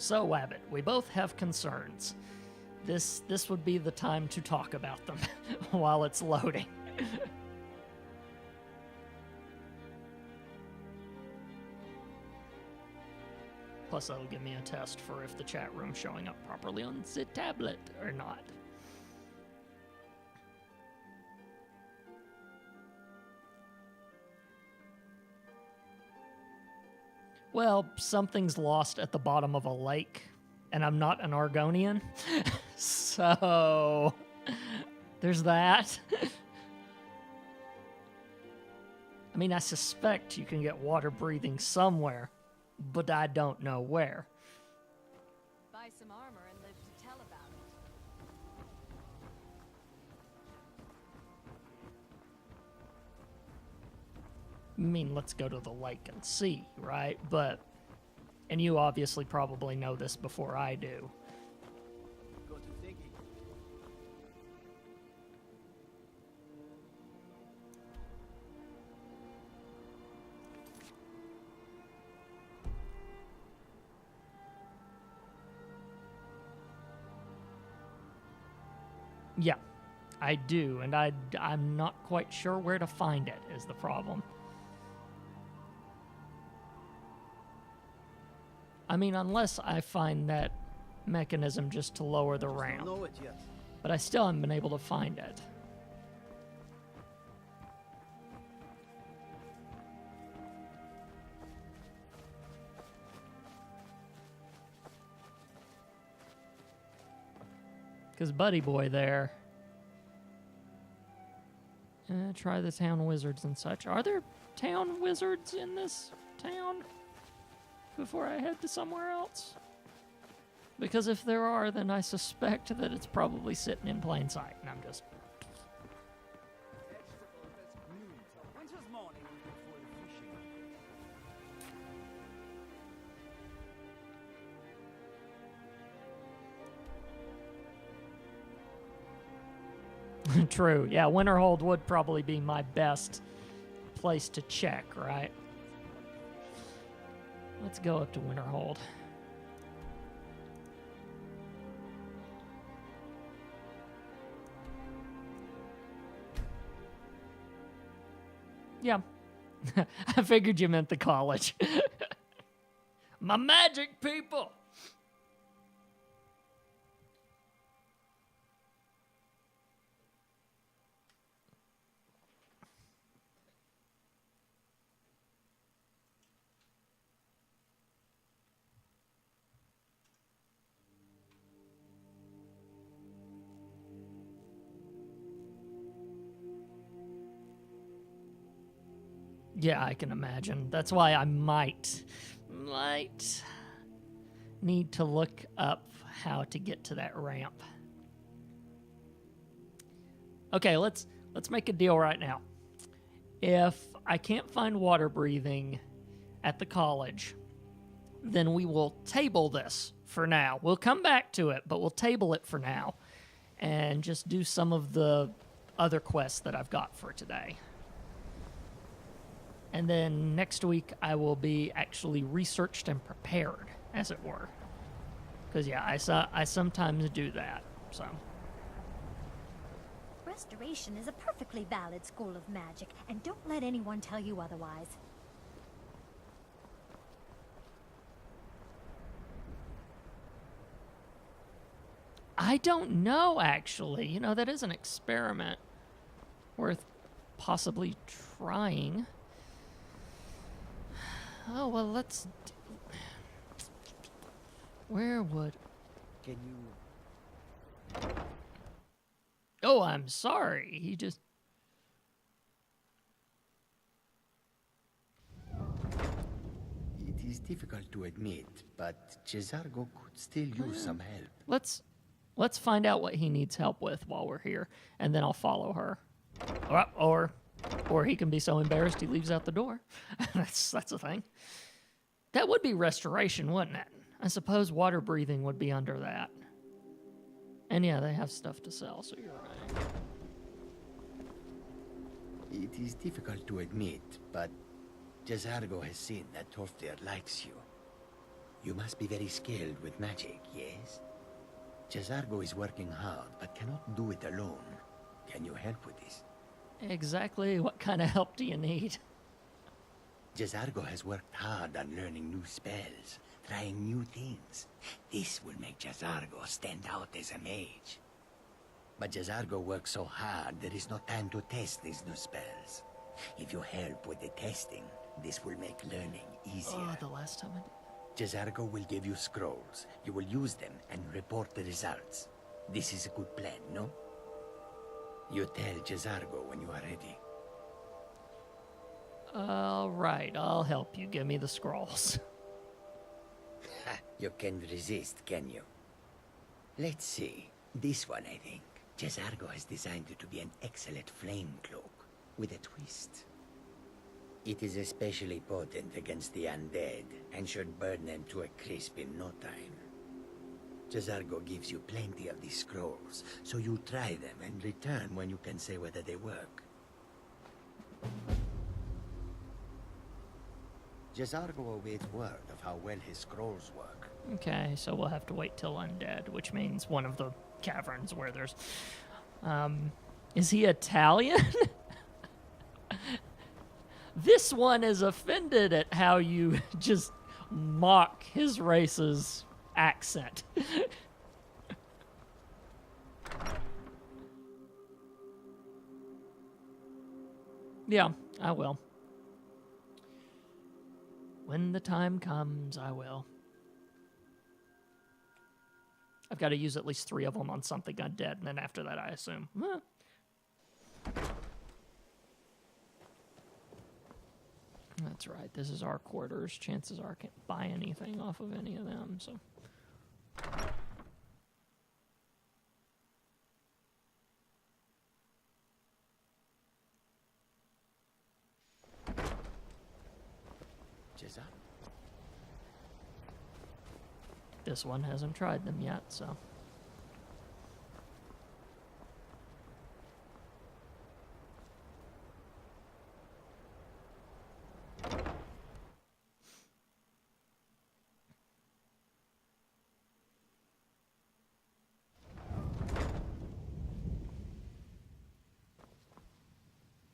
So, Wabbit, we both have concerns. This would be the time to talk about them while it's loading. Plus, that'll give me a test for if the chat room's showing up properly on the tablet or not. Well, something's lost at the bottom of a lake, and I'm not an Argonian, so there's that. I mean, I suspect you can get water breathing somewhere, but I don't know where. Buy some armor and live to tell about it. I mean, let's go to the lake and see, right? And you obviously probably know this before I do. Go to thinking. Yeah, I do, and I'm not quite sure where to find it is the problem. I mean, unless I find that mechanism just to lower the ramp. Don't know it yet. But I still haven't been able to find it. Because Buddy Boy there... try the town wizards and such. Are there town wizards in this town before I head to somewhere else? Because if there are, then I suspect that it's probably sitting in plain sight, and I'm just... Winter's morning before the fishing. True. Yeah, Winterhold would probably be my best place to check, right? Let's go up to Winterhold. Yeah. I figured you meant the college. My magic people! Yeah, I can imagine. That's why I might need to look up how to get to that ramp. Okay, let's make a deal right now. If I can't find water breathing at the college, then we will table this for now. We'll come back to it, but we'll table it for now and just do some of the other quests that I've got for today. And then next week, I will be actually researched and prepared, as it were. Because, yeah, I sometimes do that, so. Restoration is a perfectly valid school of magic, and don't let anyone tell you otherwise. I don't know, actually. You know, that is an experiment worth possibly trying. Oh, well, let's... Where would... Can you... Oh, I'm sorry. He just... It is difficult to admit, but Cesargo could still use some help. Let's find out what he needs help with while we're here, and then I'll follow her. Or he can be so embarrassed he leaves out the door. That's a thing. That would be restoration, wouldn't it? I suppose water breathing would be under that. And yeah, they have stuff to sell, so you're right. It is difficult to admit, but Cesargo has seen that Torfdir likes you. You must be very skilled with magic, yes? Jazargo is working hard, but cannot do it alone. Can you help with this? Exactly what kind of help do you need? Jazargo has worked hard on learning new spells, trying new things. This will make Jazargo stand out as a mage. But Jazargo works so hard, there is no time to test these new spells. If you help with the testing, this will make learning easier. Oh, the last time I did. Jazargo will give you scrolls. You will use them and report the results. This is a good plan, no? You tell Jazargo when you are ready. All right, I'll help you. Give me the scrolls. Ha, you can't resist, can you? Let's see. This one, I think. Jazargo has designed it to be an excellent flame cloak, with a twist. It is especially potent against the undead, and should burn them to a crisp in no time. Jazargo gives you plenty of these scrolls, so you try them and return when you can say whether they work. Jazargo awaits word of how well his scrolls work. Okay, so we'll have to wait till undead, which means one of the caverns where there's... is he Italian? This one is offended at how you just mock his race's accent. Yeah, I will. When the time comes, I will. I've got to use at least 3 of them on something undead, and then after that, I assume. That's right. This is our quarters. Chances are I can't buy anything off of any of them, so... Jazargo? This one hasn't tried them yet, so...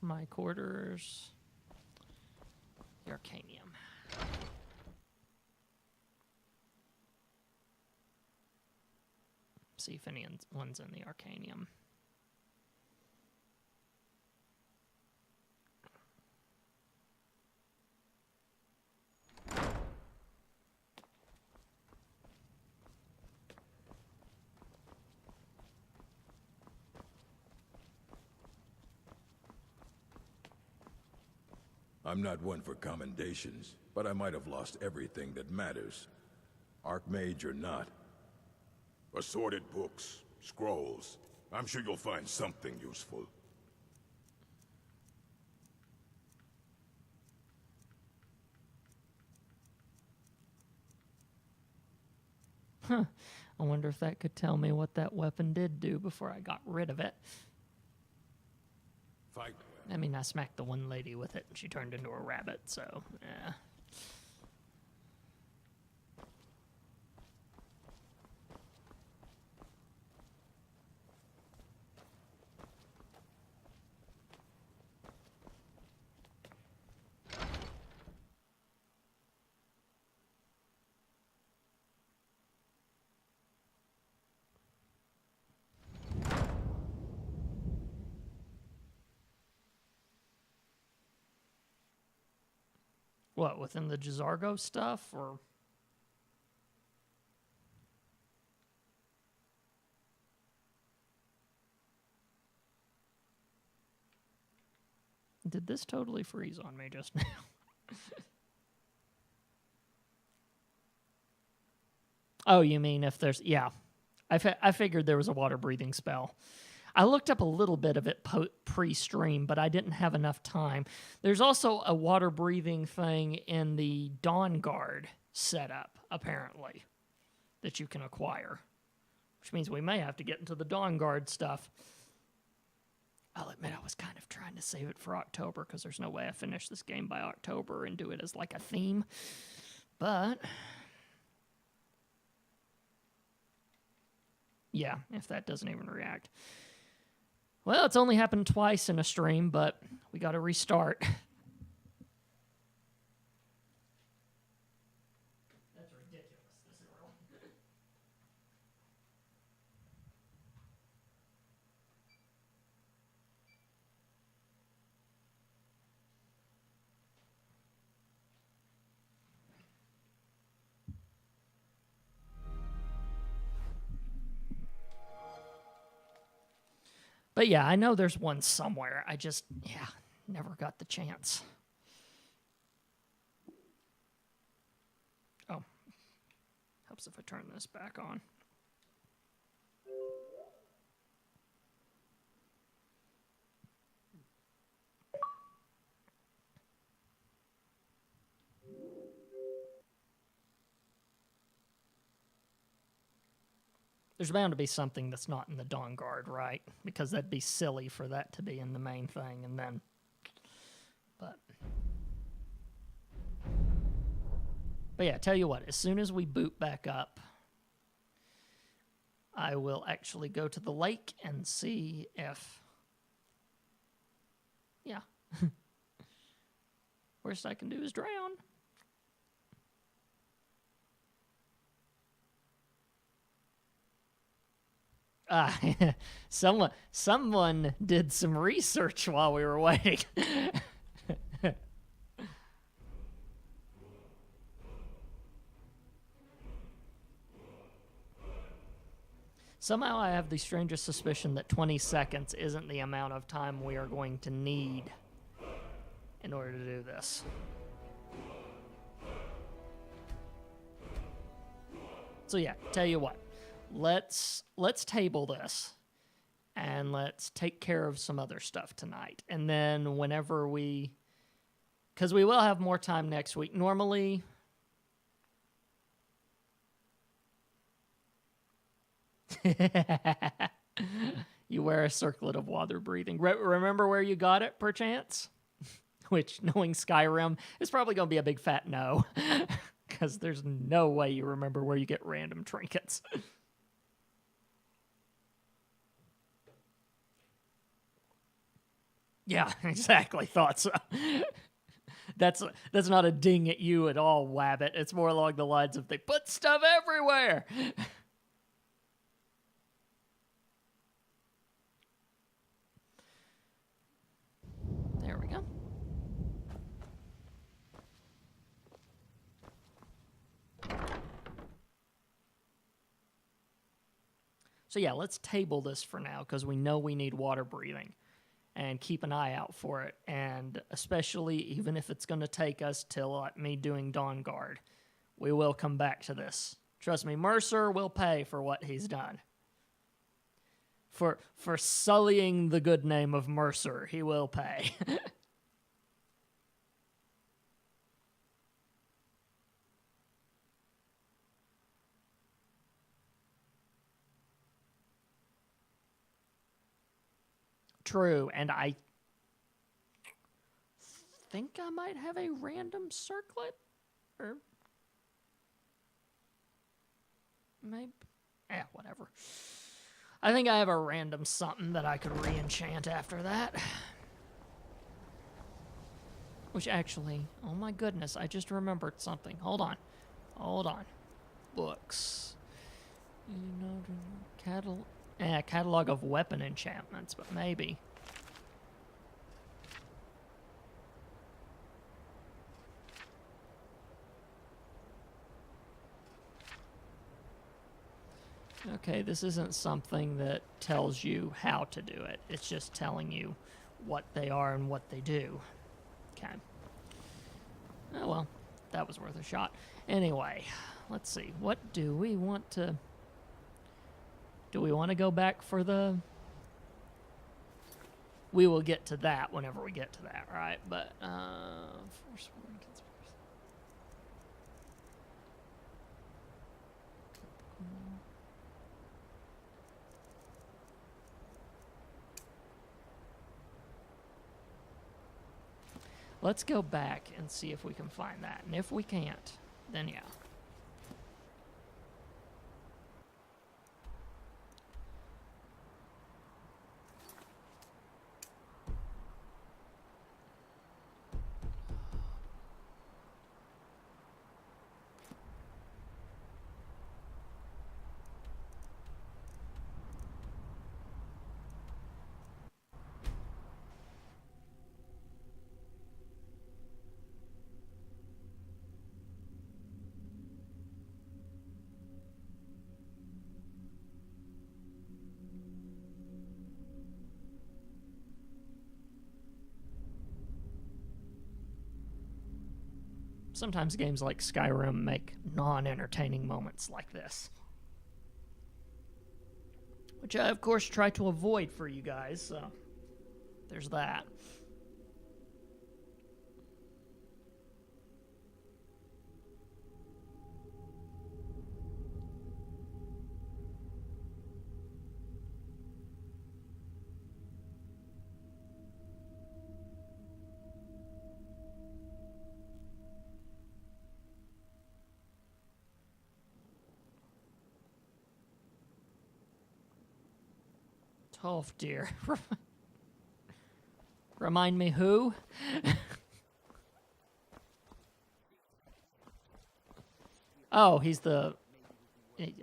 My quarters... The Arcanium. See if anyone's in the Arcanium. I'm not one for commendations, but I might have lost everything that matters. Archmage or not. Assorted books, scrolls. I'm sure you'll find something useful. Huh. I wonder if that could tell me what that weapon did do before I got rid of it. Fight. I mean, I smacked the one lady with it and she turned into a rabbit, so, yeah. What, within the Jazargo stuff, or? Did this totally freeze on me just now? Oh, you mean if there's... Yeah. I figured there was a water-breathing spell. I looked up a little bit of it pre-stream, but I didn't have enough time. There's also a water-breathing thing in the Dawn Guard setup, apparently, that you can acquire. Which means we may have to get into the Dawn Guard stuff. I'll admit I was kind of trying to save it for October, because there's no way I finish this game by October and do it as like a theme. But Yeah, if that doesn't even react. Well, it's only happened twice in a stream, but we got to restart. That's ridiculous, this early. But yeah, I know there's one somewhere. I just, yeah, never got the chance. Oh, helps if I turn this back on. There's bound to be something that's not in the Dawn Guard, right? Because that'd be silly for that to be in the main thing, and then... But yeah, tell you what, as soon as we boot back up, I will actually go to the lake and see if... Yeah. Worst I can do is drown. Someone did some research while we were waiting. Somehow I have the strangest suspicion that 20 seconds isn't the amount of time we are going to need in order to do this. So yeah, tell you what. Let's table this, and let's take care of some other stuff tonight. And then whenever because we will have more time next week. Normally, you wear a circlet of water breathing. Remember where you got it, perchance? Which, knowing Skyrim, is probably going to be a big fat no, because there's no way you remember where you get random trinkets. Yeah, exactly. Thought so. That's not a ding at you at all, Wabbit. It's more along the lines of they put stuff everywhere. There we go. So yeah, let's table this for now because we know we need water breathing. And keep an eye out for it. And especially, even if it's going to take us till me doing Dawn Guard, we will come back to this. Trust me, Mercer will pay for what he's done. For sullying the good name of Mercer, he will pay. True, and I think I might have a random circlet, or maybe, whatever. I think I have a random something that I could re-enchant after that. Which actually, oh my goodness, I just remembered something. Hold on. Books. Catalog of weapon enchantments, but maybe. Okay, this isn't something that tells you how to do it. It's just telling you what they are and what they do. Okay. Oh, well, that was worth a shot. Anyway, let's see. What do we want to... Do we want to go back for the... We will get to that whenever we get to that, right? But, let's go back and see if we can find that. And if we can't, then yeah. sometimes games like Skyrim make non-entertaining moments like this. Which I, of course, try to avoid for you guys, so there's that. Oh dear. Remind me who? Oh, he's the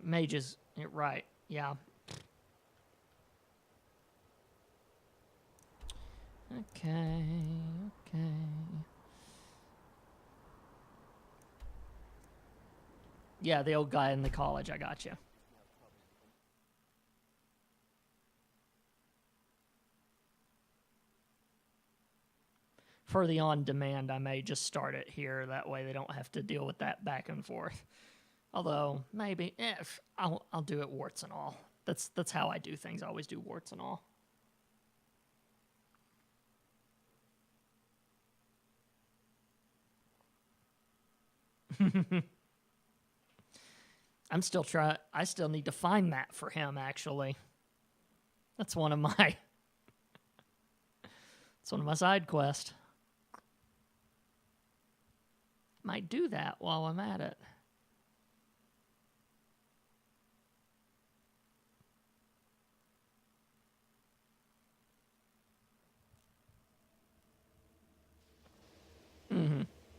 mages. Right, yeah. Okay. Yeah, the old guy in the college, I got you. For the on-demand, I may just start it here. That way they don't have to deal with that back and forth. Although, maybe, I'll do it warts and all. That's how I do things. I always do warts and all. I still need to find that for him, actually. That's one of my... It's one of my side quests. Might do that while I'm at it.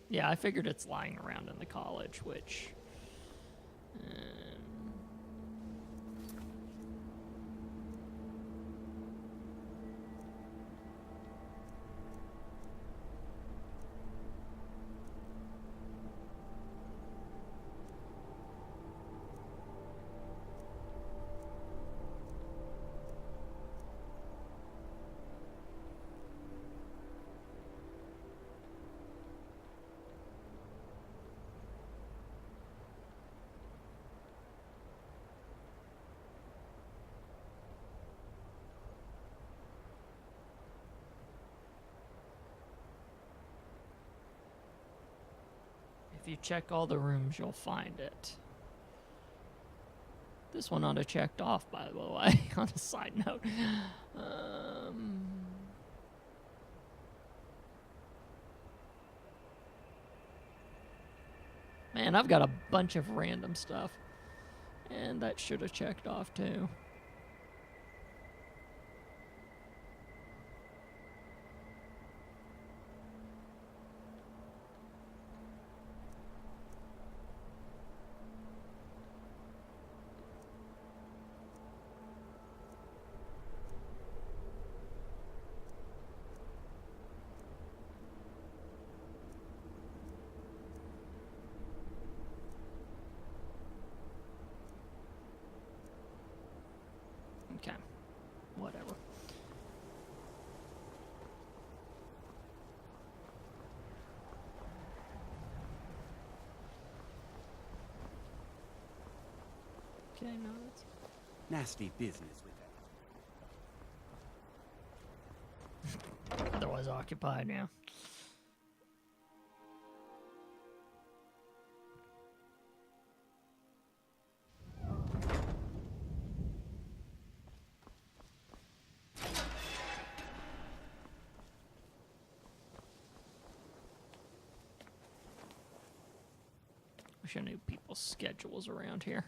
Yeah, I figured it's lying around in the college, which... If you check all the rooms, you'll find it. This one ought to checked off, by the way, on a side note. Man, I've got a bunch of random stuff. And that should have checked off, too. Okay, whatever. Okay, no, that's... Nasty business with that. Otherwise occupied, yeah. Wish I knew people's schedules around here.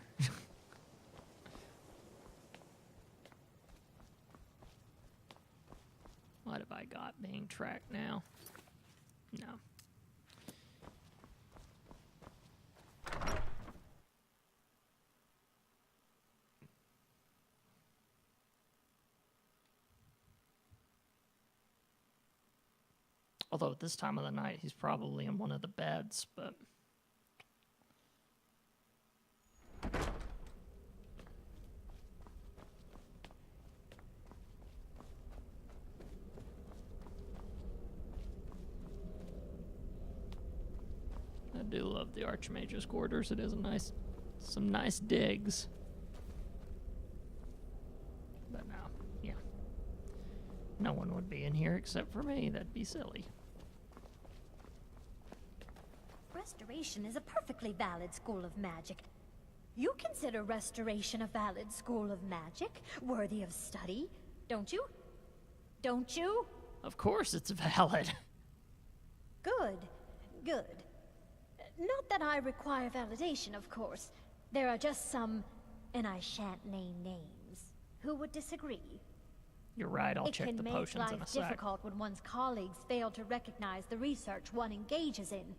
What have I got being tracked now? No. Although at this time of the night, he's probably in one of the beds, but... I do love the Archmage's quarters. It is some nice digs. But no, yeah. No one would be in here except for me. That'd be silly. Restoration is a perfectly valid school of magic. You consider Restoration a valid school of magic, worthy of study, don't you? Don't you? Of course it's valid. Good, good. Not that I require validation, of course. There are just some, and I shan't name names, who would disagree. You're right, I'll check the potions in a It can make life sec. difficult when one's colleagues fail to recognize the research one engages in.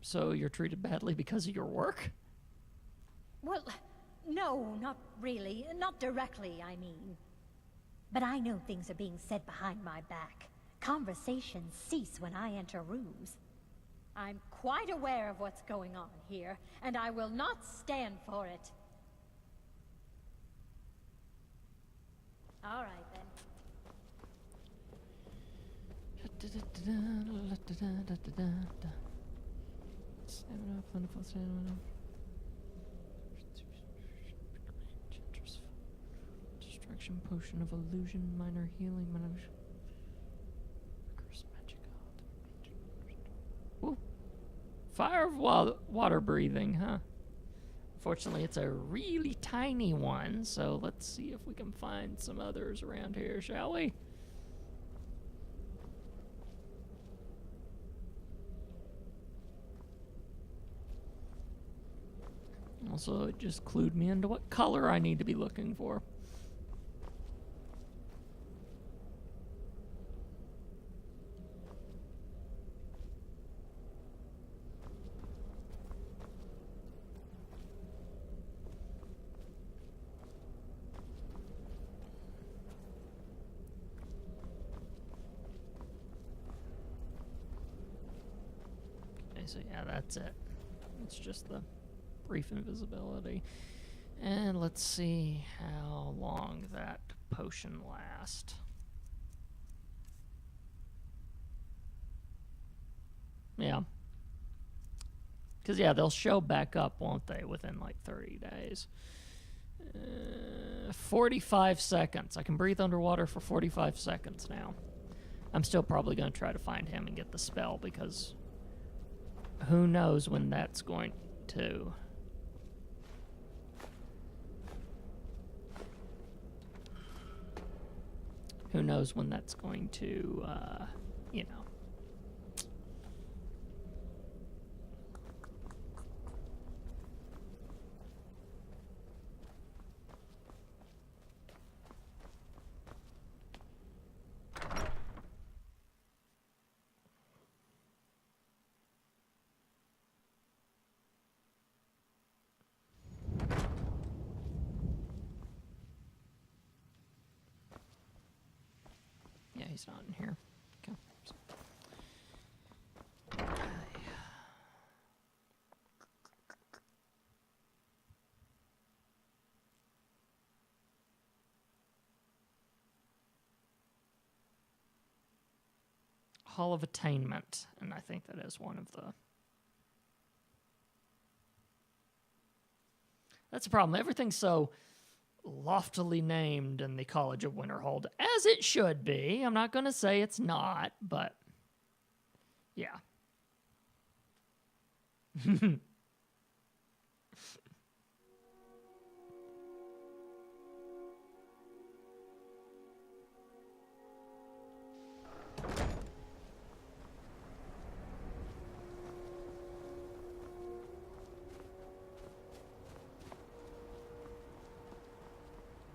So you're treated badly because of your work? Well, no, not really. Not directly, I mean. But I know things are being said behind my back. Conversations cease when I enter rooms. I'm quite aware of what's going on here, and I will not stand for it. All right, then. Stamina, plentiful stamina. Destruction potion of illusion, minor healing, minor. Curse magic. Ooh. Fire of water breathing, huh? Unfortunately, it's a really tiny one, so let's see if we can find some others around here, shall we? Also, it just clued me into what color I need to be looking for. Okay, so yeah, that's it. It's just the brief invisibility. And let's see how long that potion lasts. Yeah. Because, yeah, they'll show back up, won't they, within like 30 days. 45 seconds. I can breathe underwater for 45 seconds now. I'm still probably going to try to find him and get the spell because who knows when that's going to... Who knows when that's going to, you know. Yeah, he's not in here. Okay. Hall of Attainment, and I think that is one of the... That's the problem. Everything's so loftily named in the College of Winterhold, as it should be. I'm not going to say it's not, but yeah.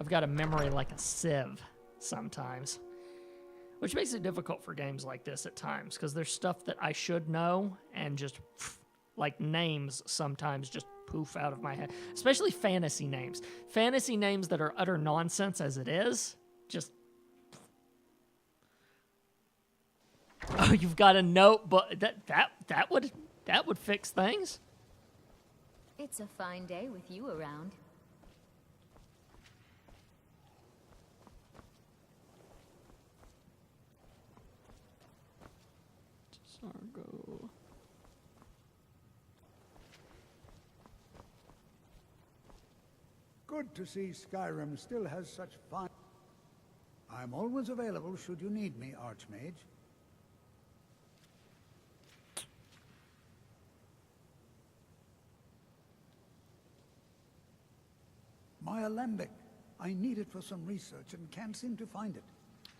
I've got a memory like a sieve sometimes, which makes it difficult for games like this at times because there's stuff that I should know and just like names sometimes just poof out of my head, especially fantasy names. Fantasy names that are utter nonsense as it is, just... Oh, you've got a note, but that would fix things. It's a fine day with you around. Argo. Good to see Skyrim still has such fun. I'm always available should you need me, Archmage. My alembic. I need it for some research and can't seem to find it.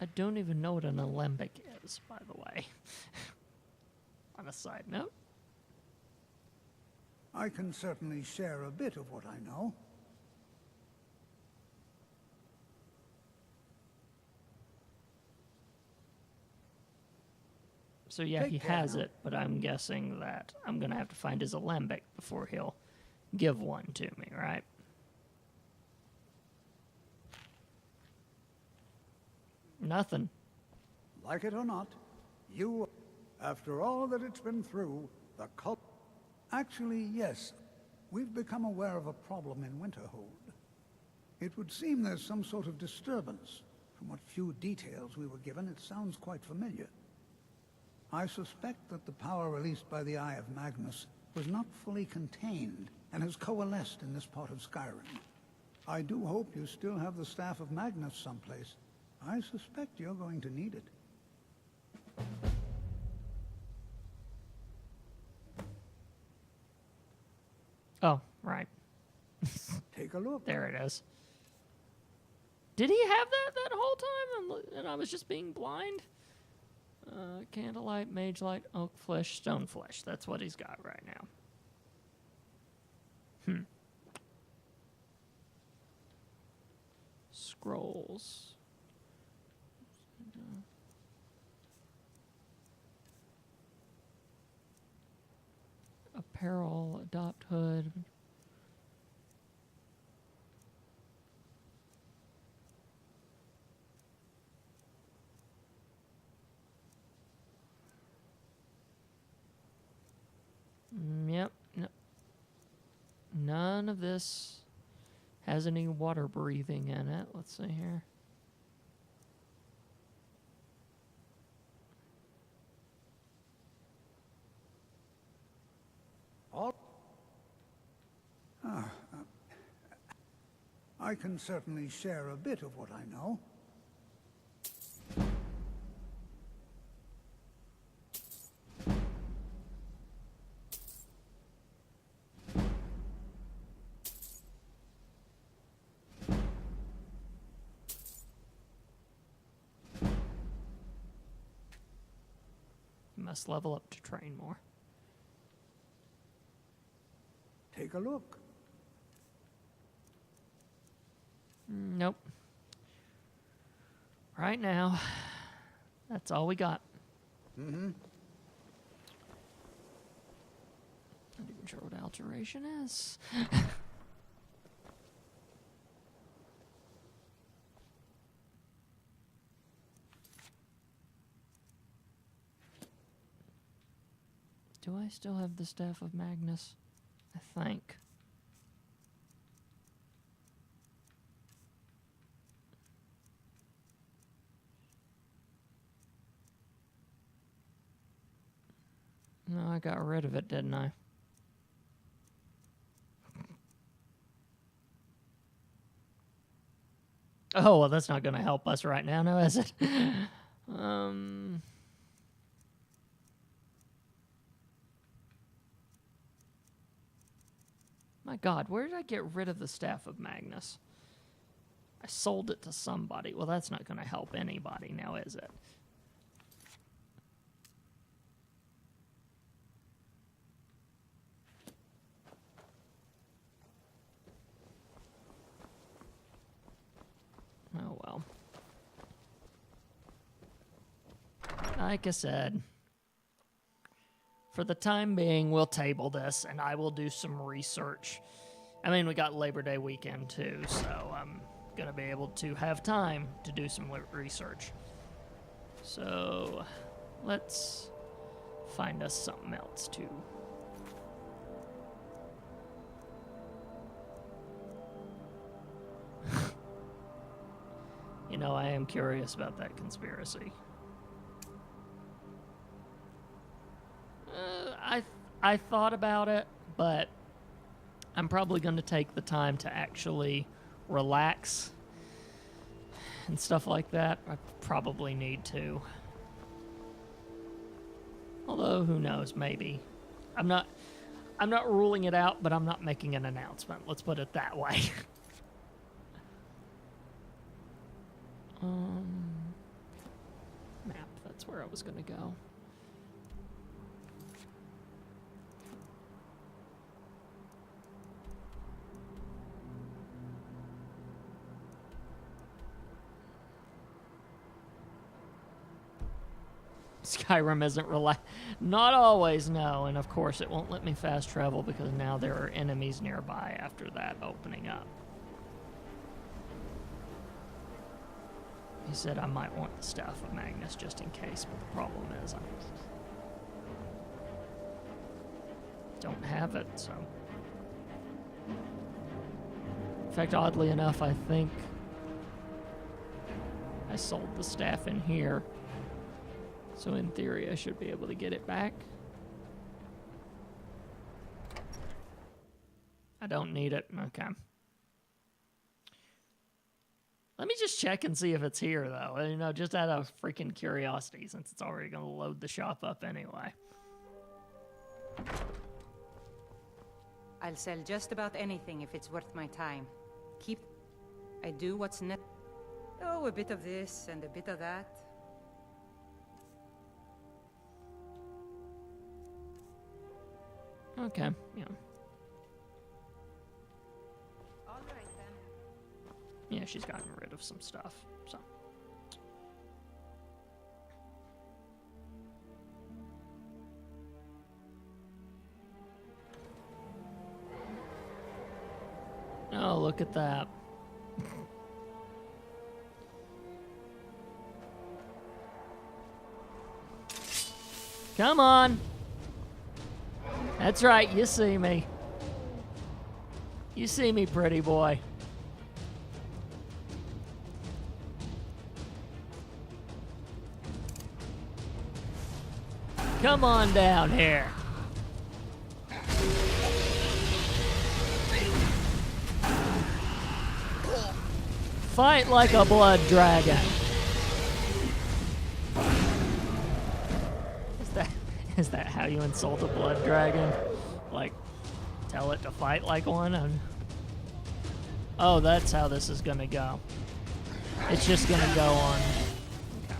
I don't even know what an alembic is, by the way. On a side note. I can certainly share a bit of what I know. So yeah, Take he care has now. it, but I'm guessing that I'm going to have to find his alembic before he'll give one to me, right? Nothing. Like it or not, you, after all that it's been through, the cult... Actually, yes, we've become aware of a problem in Winterhold. It would seem there's some sort of disturbance. From what few details we were given, it sounds quite familiar. I suspect that the power released by the Eye of Magnus was not fully contained and has coalesced in this part of Skyrim. I do hope you still have the Staff of Magnus someplace. I suspect you're going to need it. Oh, right. Take a look. There it is. Did he have that whole time? And I was just being blind? Candlelight, mage light, oak flesh, stone flesh. That's what he's got right now. Scrolls. Apparel, adopt hood. Yep. No. None of this has any water breathing in it. Let's see here. I can certainly share a bit of what I know. You must level up to train more. Take a look. Nope. Right now, that's all we got. Not even sure what alteration is. Do I still have the Staff of Magnus? I think. No, I got rid of it, didn't I? Oh, well, that's not going to help us right now, no, is it? My God, where did I get rid of the Staff of Magnus? I sold it to somebody. Well, that's not going to help anybody now, is it? Oh, well. Like I said, for the time being, we'll table this, and I will do some research. I mean, we got Labor Day weekend, too, so I'm going to be able to have time to do some research. So, let's find us something else, too. You know, I am curious about that conspiracy. I thought about it, but I'm probably going to take the time to actually relax and stuff like that. I probably need to. Although, who knows, maybe. I'm not ruling it out, but I'm not making an announcement. Let's put it that way. Map, that's where I was going to go. Skyrim isn't not always, no, and of course it won't let me fast travel because now there are enemies nearby after that opening up. He said I might want the Staff of Magnus just in case, but the problem is I don't have it, so. In fact, oddly enough, I think I sold the staff in here. So in theory, I should be able to get it back. I don't need it. Okay. Let me just check and see if it's here, though. You know, just out of freaking curiosity, since it's already going to load the shop up anyway. I'll sell just about anything if it's worth my time. I do what's Oh, a bit of this and a bit of that. Okay, yeah. All right, then. Yeah, she's gotten rid of some stuff, so. Oh, look at that. Come on. That's right, you see me. You see me, pretty boy. Come on down here. Fight like a blood dragon. Is that how you insult a blood dragon? Like, tell it to fight like one? Oh, that's how this is gonna go. It's just gonna go on. Okay.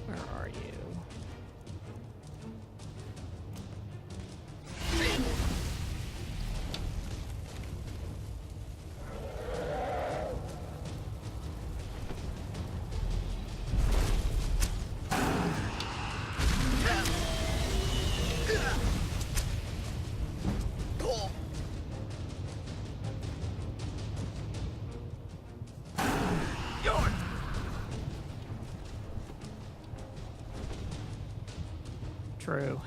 Where are you? True.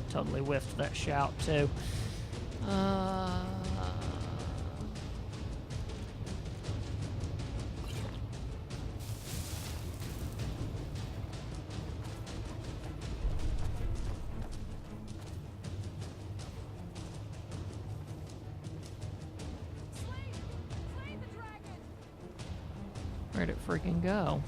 Totally whiffed that shout, too. Where'd it freaking go?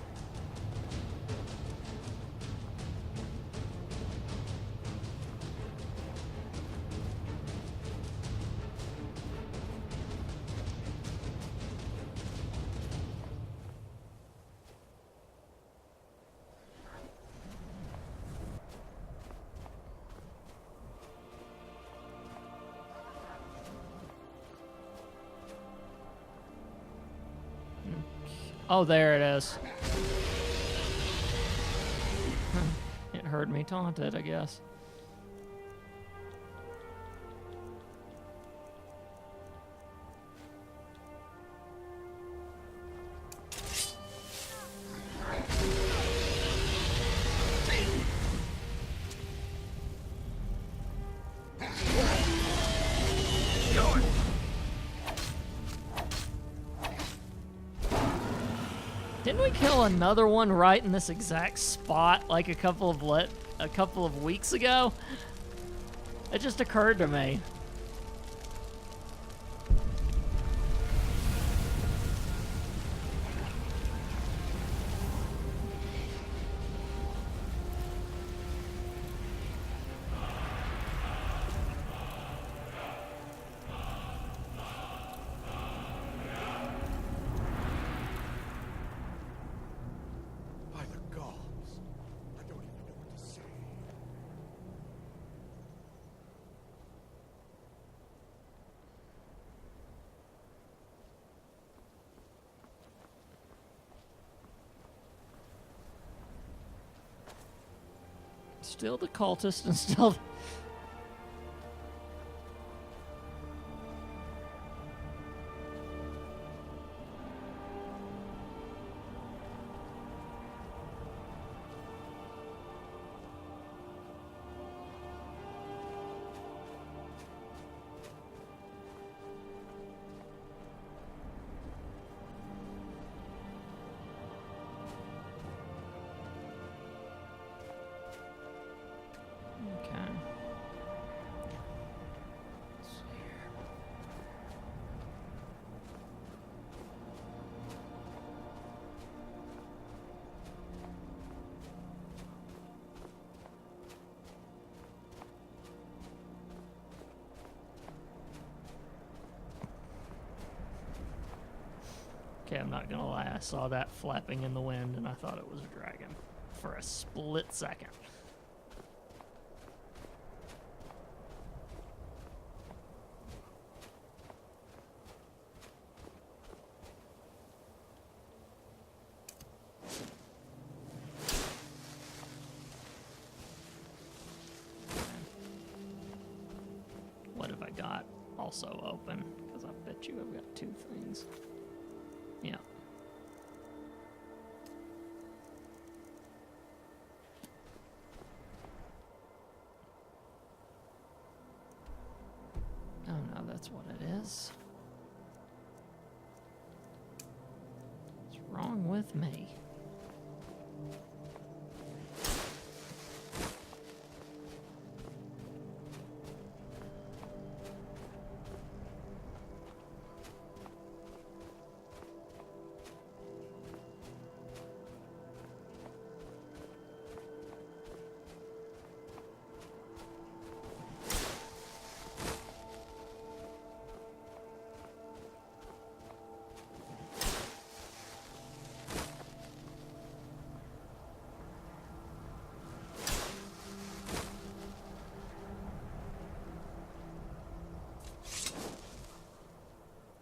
Oh, there it is. It heard me taunt it, I guess. Didn't we kill another one right in this exact spot like a couple of weeks ago? It just occurred to me. By the gods, I don't even know what to say. Still the cultist and still... Okay. Let's see here. Okay, I'm not gonna lie, I saw that flapping in the wind and I thought it was a dragon for a split second. What have I got also open? Because I bet you I've got two things. Yeah. Oh no, that's what it is. What's wrong with me?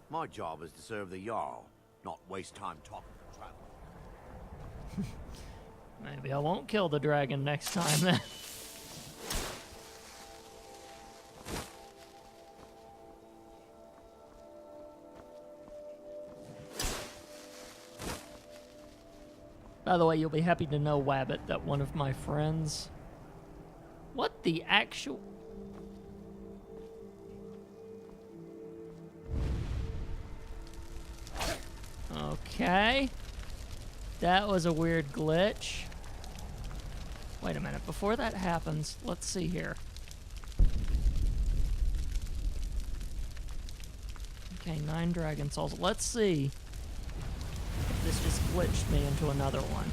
My job is to serve the Jarl, not waste time talking to travel. Maybe I won't kill the dragon next time then. By the way, you'll be happy to know, Wabbit, that one of my friends... What the actual... Okay. That was a weird glitch. Wait a minute. Before that happens, let's see here. Okay, 9 dragon souls. Let's see if this just glitched me into another one.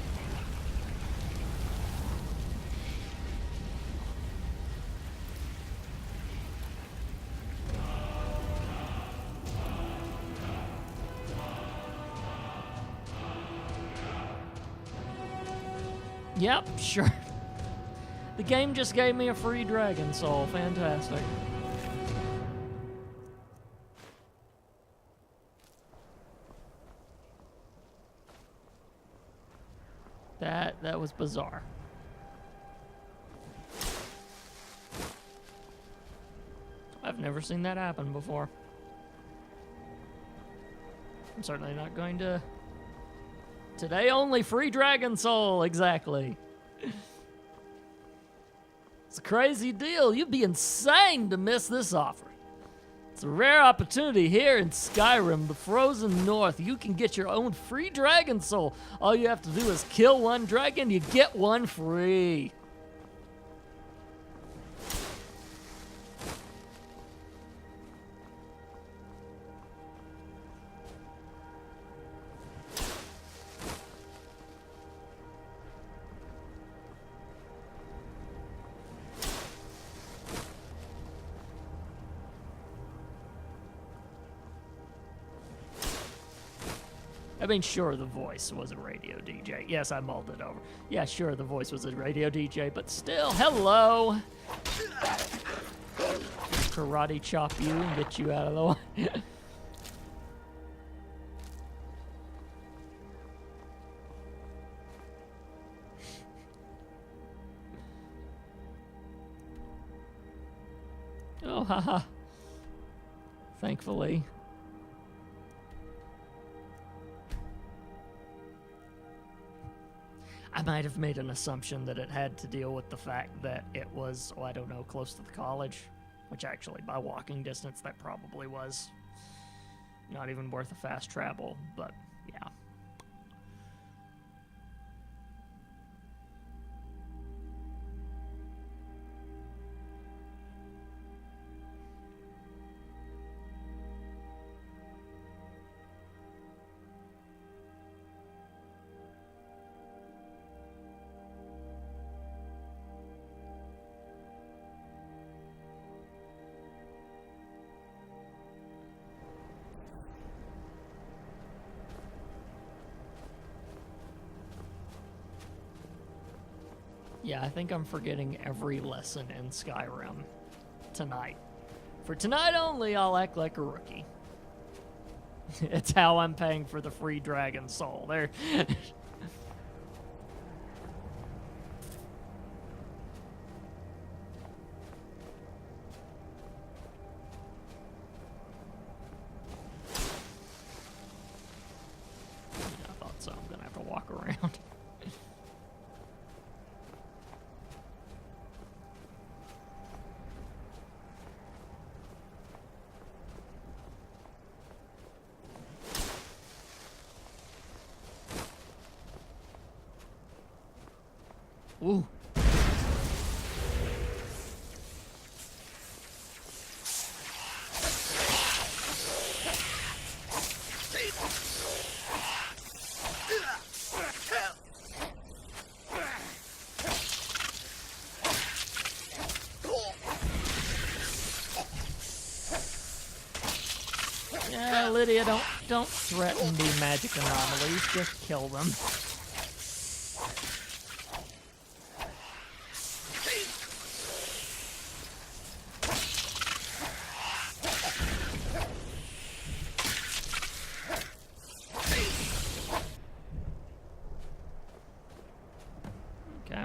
Yep, sure. The game just gave me a free dragon soul. Fantastic. That was bizarre. I've never seen that happen before. I'm certainly not going to... Today only, free dragon soul, exactly. It's a crazy deal. You'd be insane to miss this offer. It's a rare opportunity here in Skyrim, the frozen north. You can get your own free dragon soul. All you have to do is kill one dragon, you get one free. I mean, sure, the voice was a radio DJ. Yes, I mulled it over. Yeah, sure, the voice was a radio DJ, but still, hello! Karate chop you and get you out of the way. Oh, haha. Thankfully. I might have made an assumption that it had to deal with the fact that it was, oh, I don't know, close to the college. Which actually, by walking distance, that probably was not even worth a fast travel, but yeah. Yeah, I think I'm forgetting every lesson in Skyrim tonight. For tonight only, I'll act like a rookie. It's how I'm paying for the free dragon soul. There. I thought so. I'm gonna have to walk around. Ooh. Yeah, Lydia, don't threaten the magic anomalies. Just kill them. Okay.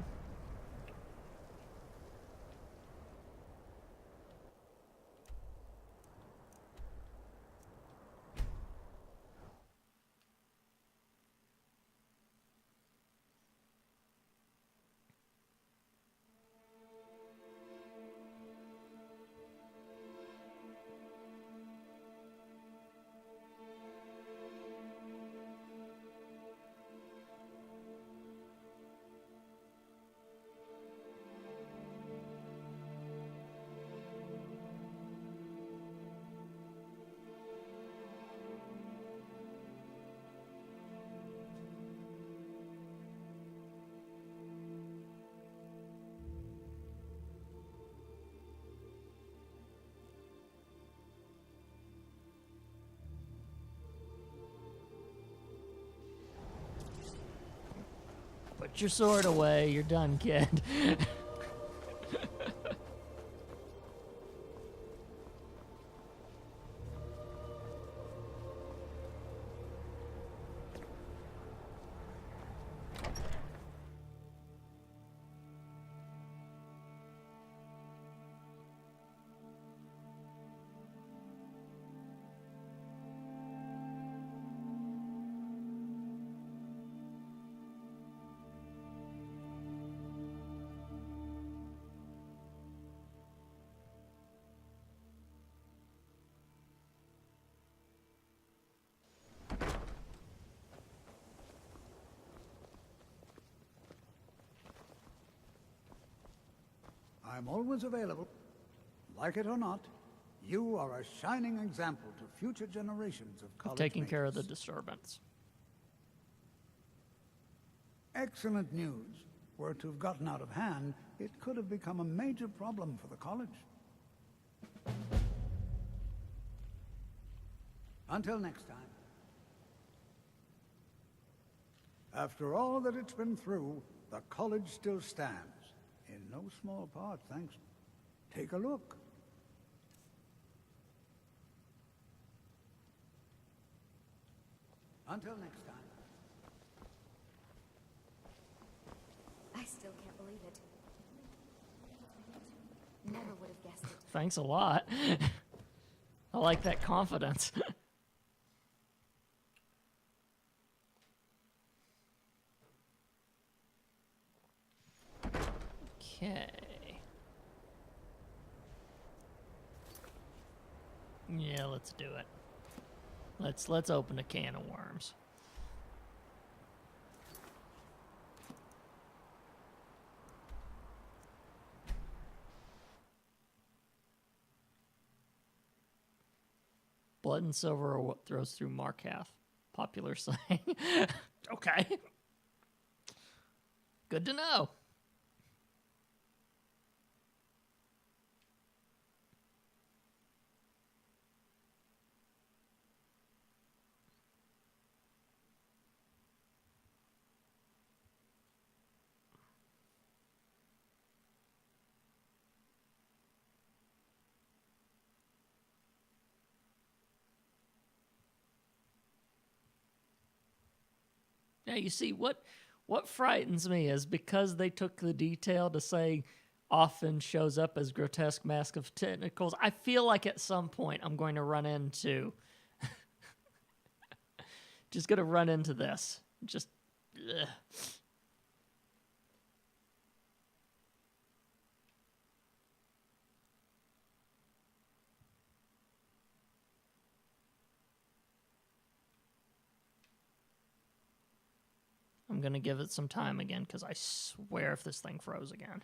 Put your sword away. You're done, kid. I'm always available. Like it or not, you are a shining example to future generations of college Taking care of the mates. disturbance. Excellent news. Were it to have gotten out of hand, it could have become a major problem for the college. Until next time. After all that it's been through, the college still stands. In no small part, thanks. Take a look. Until next time. I still can't believe it. Never would have guessed it. Thanks a lot. I like that confidence. Okay. Yeah, let's do it. Let's open a can of worms. Blood and silver are what throws through Markath. Popular saying. Okay. Good to know. Now you see what frightens me is because they took the detail to say often shows up as grotesque mask of tentacles. I feel like at some point I'm going to run into just going to run into this. Just ugh. I'm going to give it some time again because I swear if this thing froze again.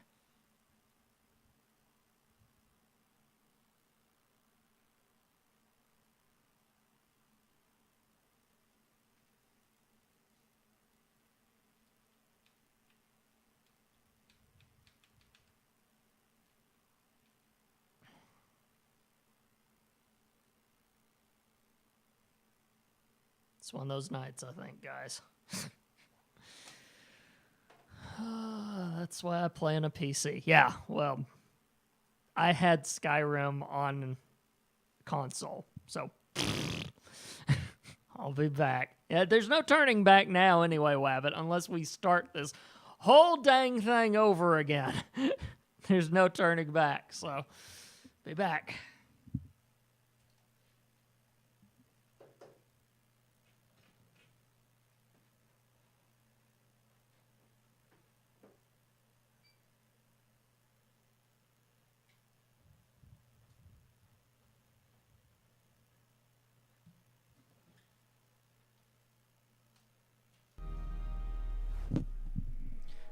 It's one of those nights, I think, guys. That's why I play on a PC. Yeah, well, I had Skyrim on console, so I'll be back. Yeah, there's no turning back now anyway, Wabbit, unless we start this whole dang thing over again. There's no turning back, so be back.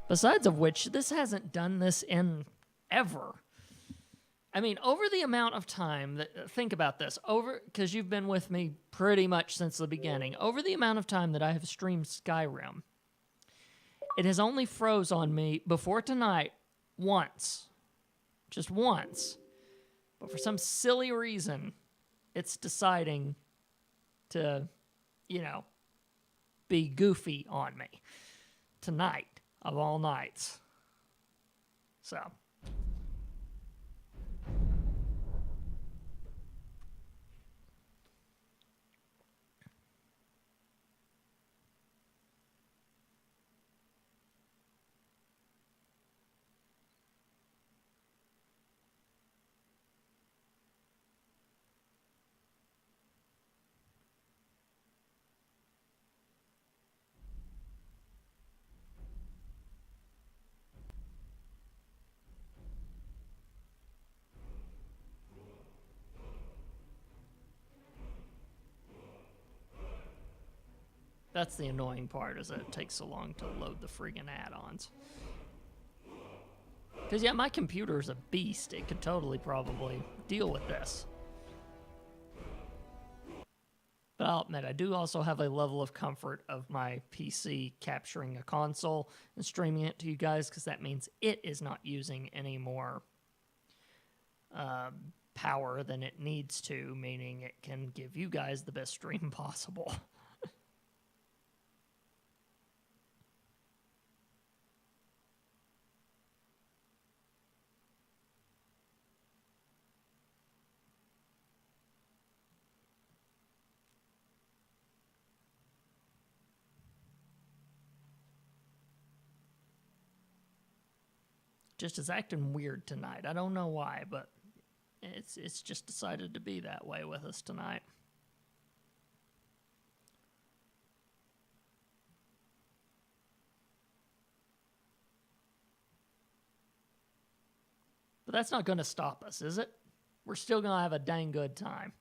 Besides of which, this hasn't done this in ever. I mean, over the amount of time that, think about this, because you've been with me pretty much since the beginning, over the amount of time that I have streamed Skyrim, it has only froze on me before tonight once. Just once. But for some silly reason, it's deciding to, be goofy on me tonight. Of all nights. So. That's the annoying part, is that it takes so long to load the friggin' add-ons. Because, yeah, my computer's a beast. It could totally probably deal with this. But I'll admit, I do also have a level of comfort of my PC capturing a console and streaming it to you guys, because that means it is not using any more power than it needs to, meaning it can give you guys the best stream possible. Just is acting weird tonight. I don't know why, but it's just decided to be that way with us tonight. But that's not going to stop us, is it? We're still going to have a dang good time.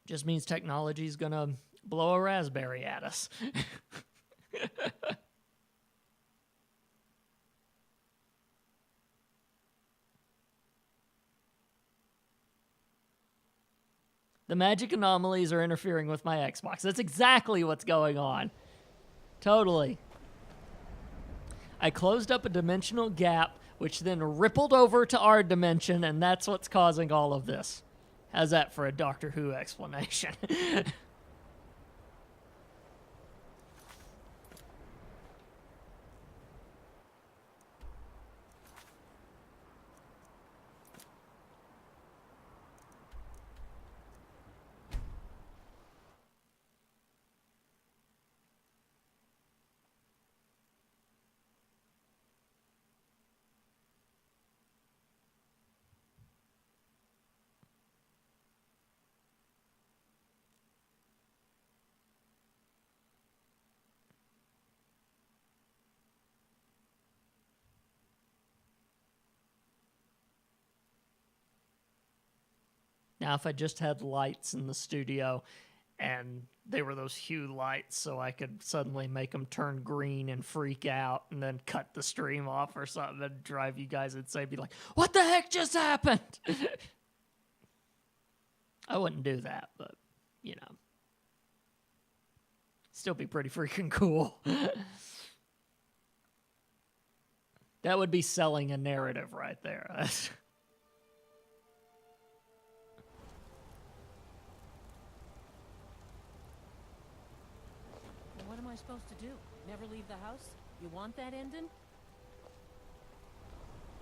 Just means technology's going to blow a raspberry at us. The magic anomalies are interfering with my Xbox. That's exactly what's going on. Totally. I closed up a dimensional gap, which then rippled over to our dimension, and that's what's causing all of this. How's that for a Doctor Who explanation? Now, if I just had lights in the studio and they were those hue lights so I could suddenly make them turn green and freak out and then cut the stream off or something and drive you guys insane, be like, what the heck just happened? I wouldn't do that, but, you know. Still be pretty freaking cool. That would be selling a narrative right there. What am I supposed to do? Never leave the house? You want that ending?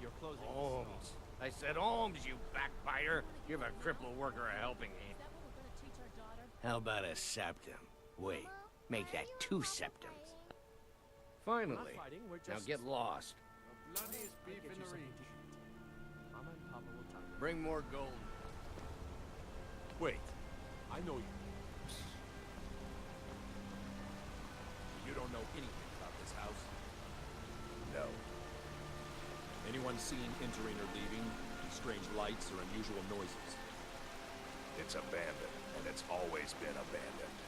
You're closing Holmes. I said Holmes, you backbiter. Give a crippled worker a helping hand. Is that what we're gonna teach our daughter? How about a septum? Wait, make that 2 septums. Finally. Now get lost. Bloodiest beef in the region. Mama and Papa will talk. Bring more gold. Wait, I know you. You don't know anything about this house? No. Anyone seen entering or leaving? Any strange lights or unusual noises? It's abandoned, and it's always been abandoned.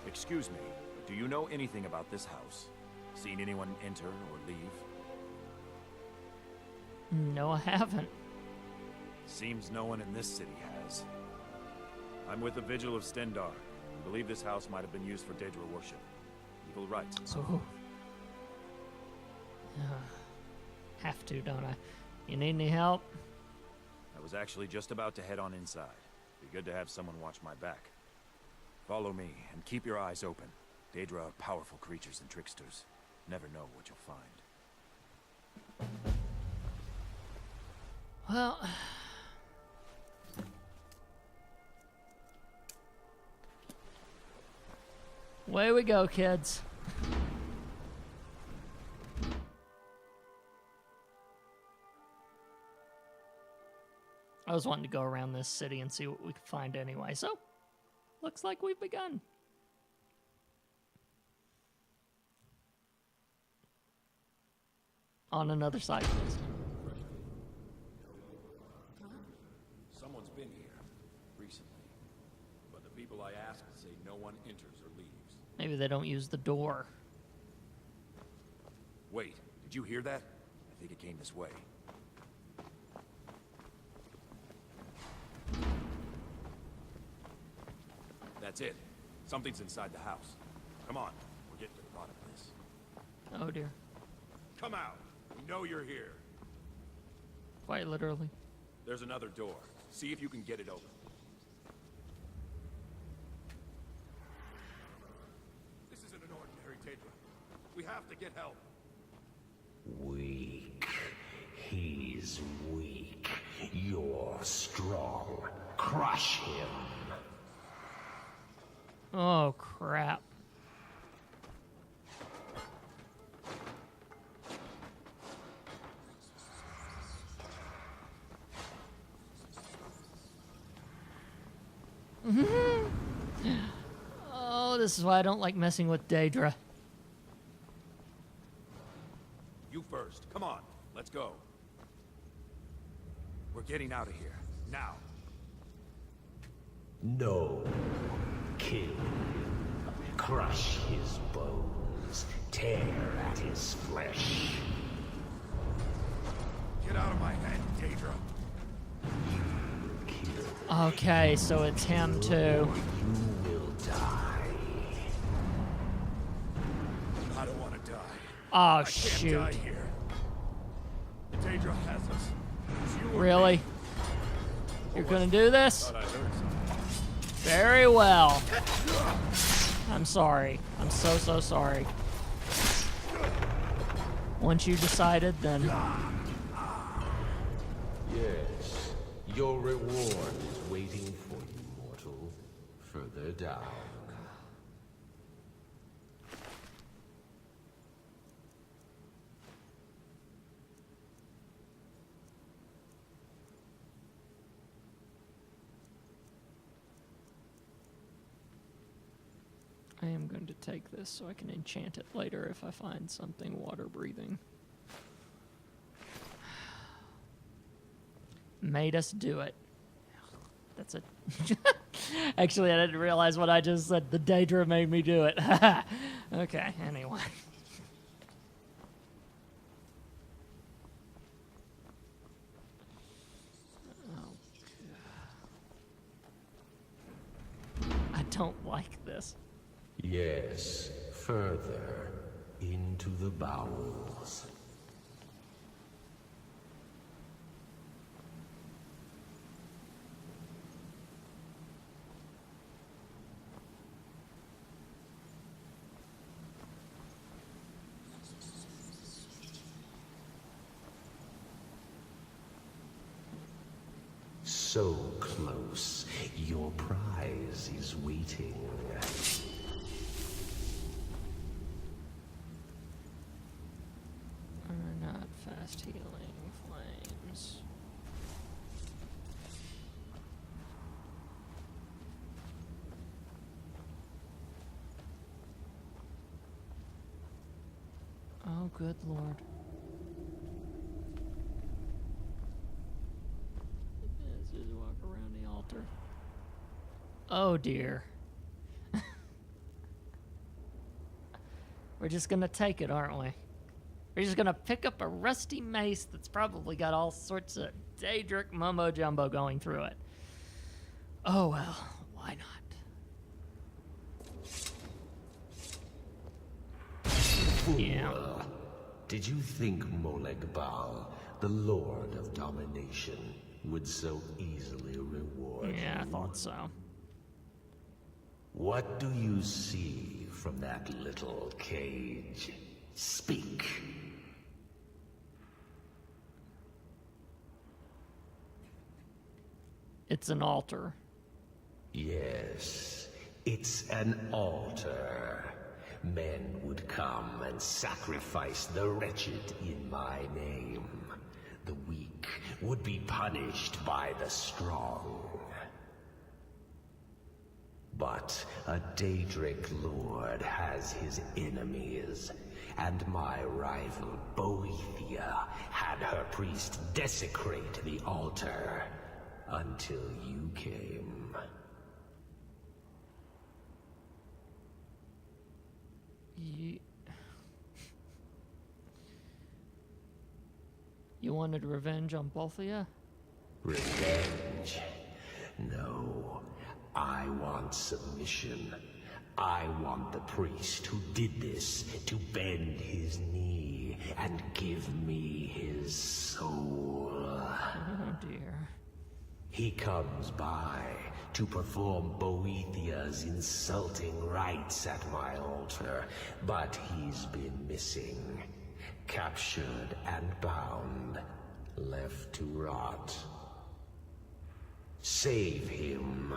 Excuse me, but do you know anything about this house? Seen anyone enter or leave? No, I haven't. Seems no one in this city has. I'm with the Vigil of Stendar. I believe this house might have been used for Daedra worship. Evil rites. So, have to, don't I? You need any help? I was actually just about to head on inside. Be good to have someone watch my back. Follow me, and keep your eyes open. Daedra are powerful creatures and tricksters. Never know what you'll find. Well, away we go, kids. I was wanting to go around this city and see what we could find anyway, so looks like we've begun. On another side quest. Someone's been here recently. people I ask say no one enters or leaves. Maybe they don't use the door. Wait, did you hear that? I think it came this way. That's it. Something's inside the house. Come on, we're getting to the bottom of this. Oh dear. Come out. We know you're here. Quite literally. There's another door. See if you can get it open. This isn't an ordinary Daedra. We have to get help. Weak. He's weak. You're strong. Crush him. Oh, crap. Oh, this is why I don't like messing with Daedra. You first. Come on. Let's go. We're getting out of here. Now. No. Kill him. Crush his bones. Tear at his flesh. Get out of my head, Daedra. Okay, so it's him too. You will die. I don't want to die. Oh, I can't shoot. die here. Daedra has us. It's you or Really? me. You're gonna do this? Thought I heard something. Very well. I'm sorry. I'm so sorry. Once you decided, then... Yes. Your reward is waiting for you, mortal. Further down. I am going to take this so I can enchant it later if I find something water-breathing. Made us do it. That's a... Actually, I didn't realize what I just said. The Daedra made me do it. Okay, anyway. I don't like this. Yes. Further into the bowels. So close. Your prize is waiting. Are not fast healing flames. Oh, good Lord. Let's just walk around the altar. Oh dear. We're just gonna take it, aren't we? We're just gonna pick up a rusty mace that's probably got all sorts of Daedric mumbo jumbo going through it. Oh well, why not? Yeah. Did you think Moleg Bal, the Lord of Domination, would so easily reward you? Yeah, I thought so. What do you see from that little cage? Speak. It's an altar. Yes, it's an altar. Men would come and sacrifice the wretched in my name. The weak would be punished by the strong. But a Daedric lord has his enemies, and my rival Boethia had her priest desecrate the altar until you came. You wanted revenge on both of you? Revenge? No. I want submission. I want the priest who did this to bend his knee and give me his soul. Oh dear. He comes by to perform Boethia's insulting rites at my altar, but he's been missing. Captured and bound, left to rot. Save him.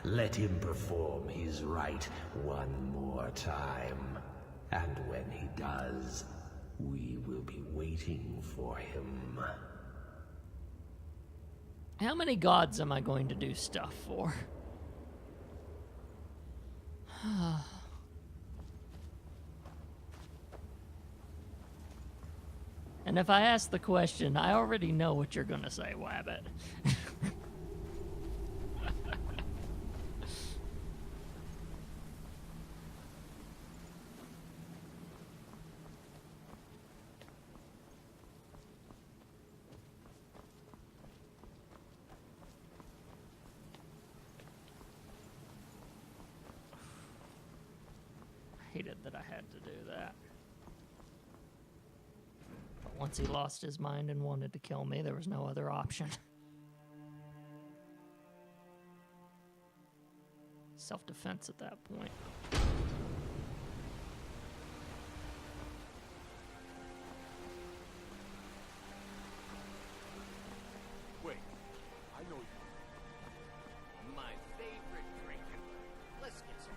Let him perform his rite one more time. And when he does, we will be waiting for him. How many gods am I going to do stuff for? And if I ask the question, I already know what you're going to say, Wabbit. I hated that I had to do that. But once he lost his mind and wanted to kill me, there was no other option. Self-defense at that point. Wait, I know you. My favorite drink. Let's get some.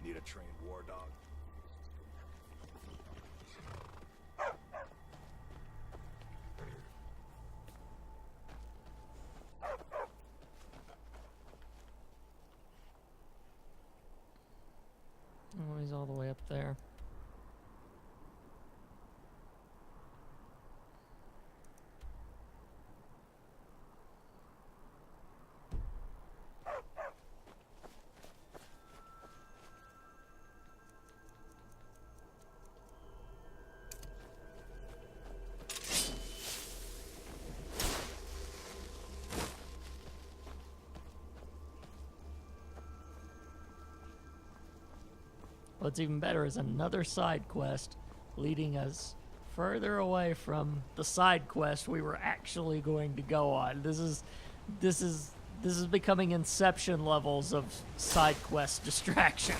Need a trained war dog? Oh, he's all the way up there. What's even better is another side quest leading us further away from the side quest we were actually going to go on. This is becoming Inception levels of side quest distraction.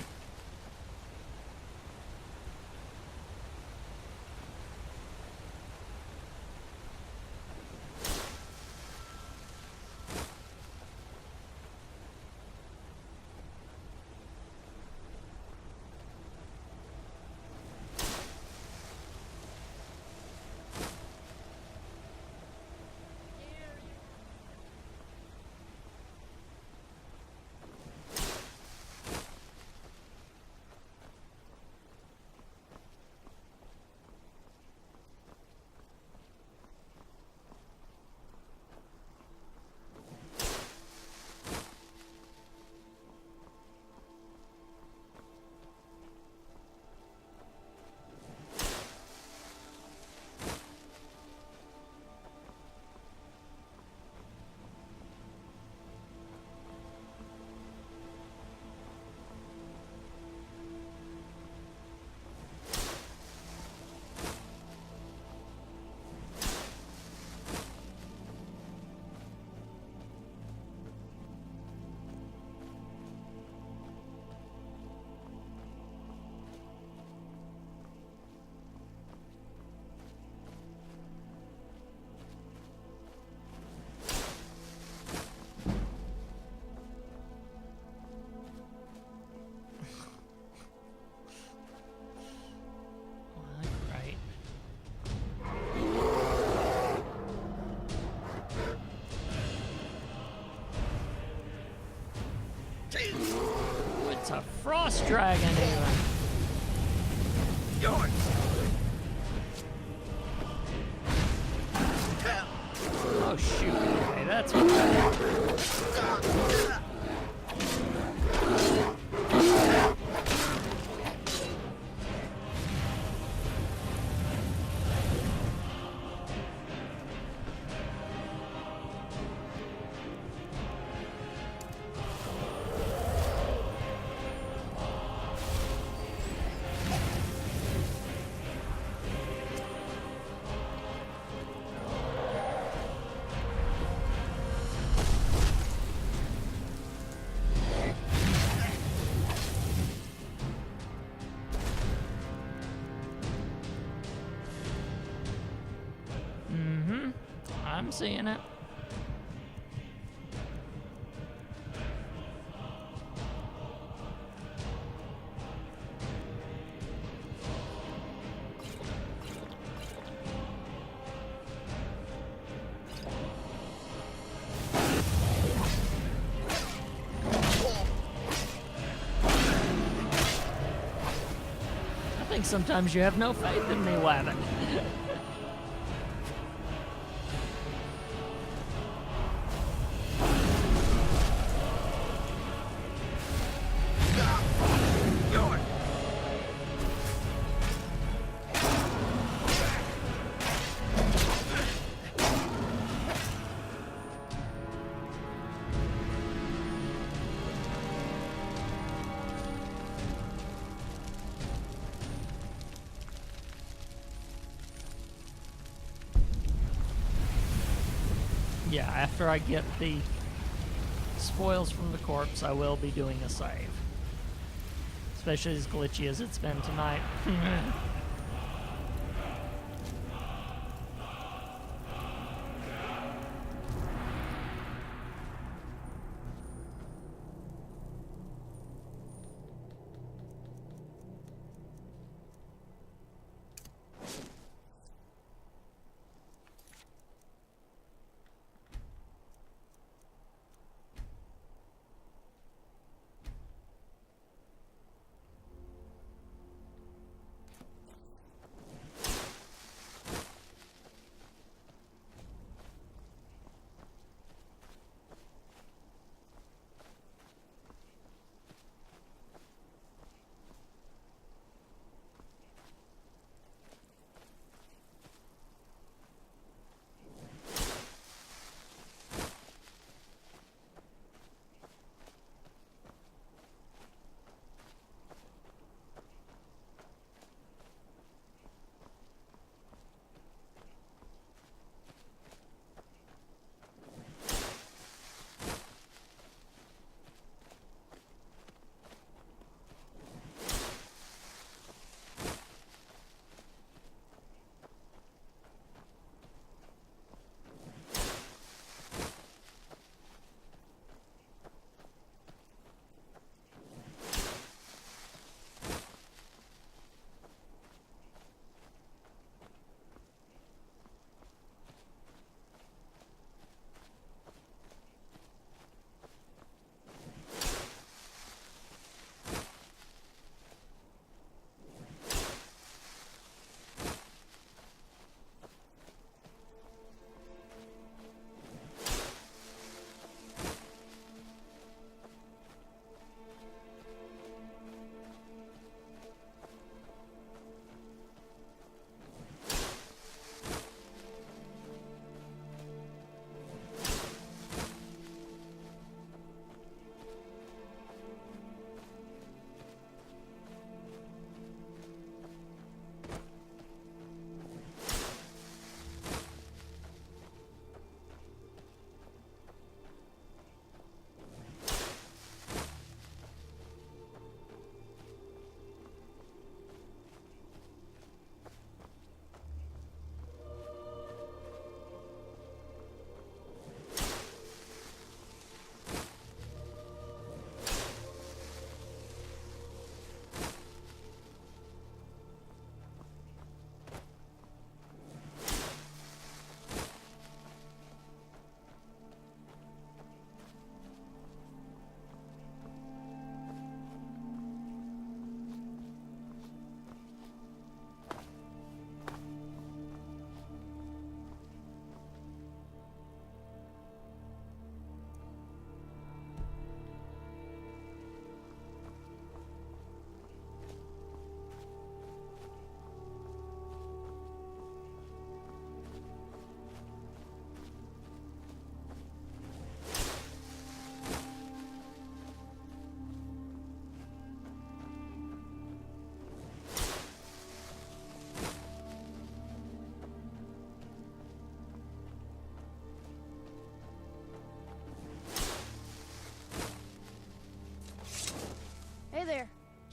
frost dragon even. Oh shoot, okay, that's what I'm seeing it. I think sometimes you have no faith in me, Wabbit. Yeah, after I get the spoils from the corpse, I will be doing a save. Especially as glitchy as it's been tonight.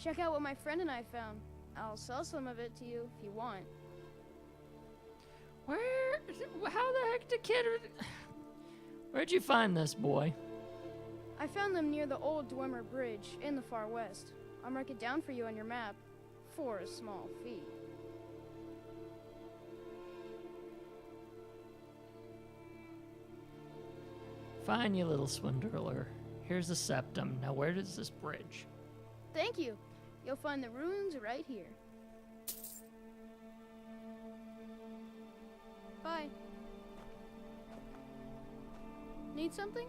Check out what my friend and I found. I'll sell some of it to you if you want. How the heck did kid... Where'd you find this, boy? I found them near the old Dwemer Bridge in the far west. I'll mark it down for you on your map, for a small fee. Fine, you little swindler. Here's the septum. Now where is this bridge? Thank you. You'll find the ruins right here. Bye. Need something?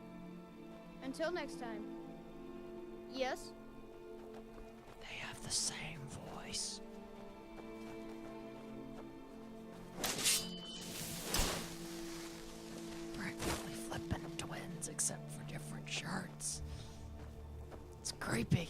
Until next time. Yes? They have the same voice. Practically flipping twins, except for different shirts. It's creepy.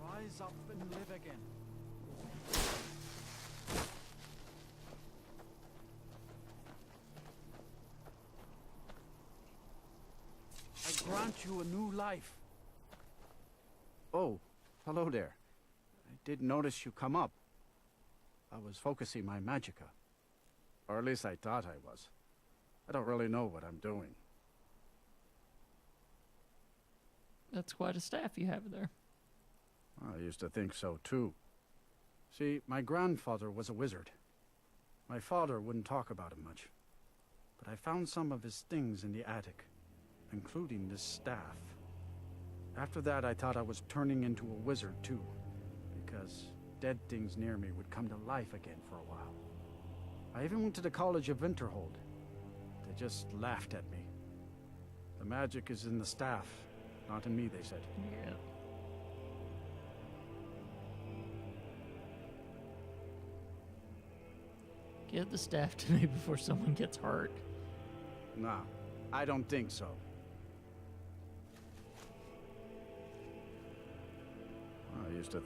Rise up and live again. I grant you a new life. Oh, hello there. I did notice you come up. I was focusing my magicka. Or at least I thought I was. I don't really know what I'm doing. That's quite a staff you have there. I used to think so too. See, my grandfather was a wizard. My father wouldn't talk about him much. But I found some of his things in the attic, including this staff. After that, I thought I was turning into a wizard too, because dead things near me would come to life again for a while. I even went to the College of Winterhold. They just laughed at me. The magic is in the staff, not in me, they said. Yeah. Give the staff to me before someone gets hurt. Nah, I don't think so. I used to...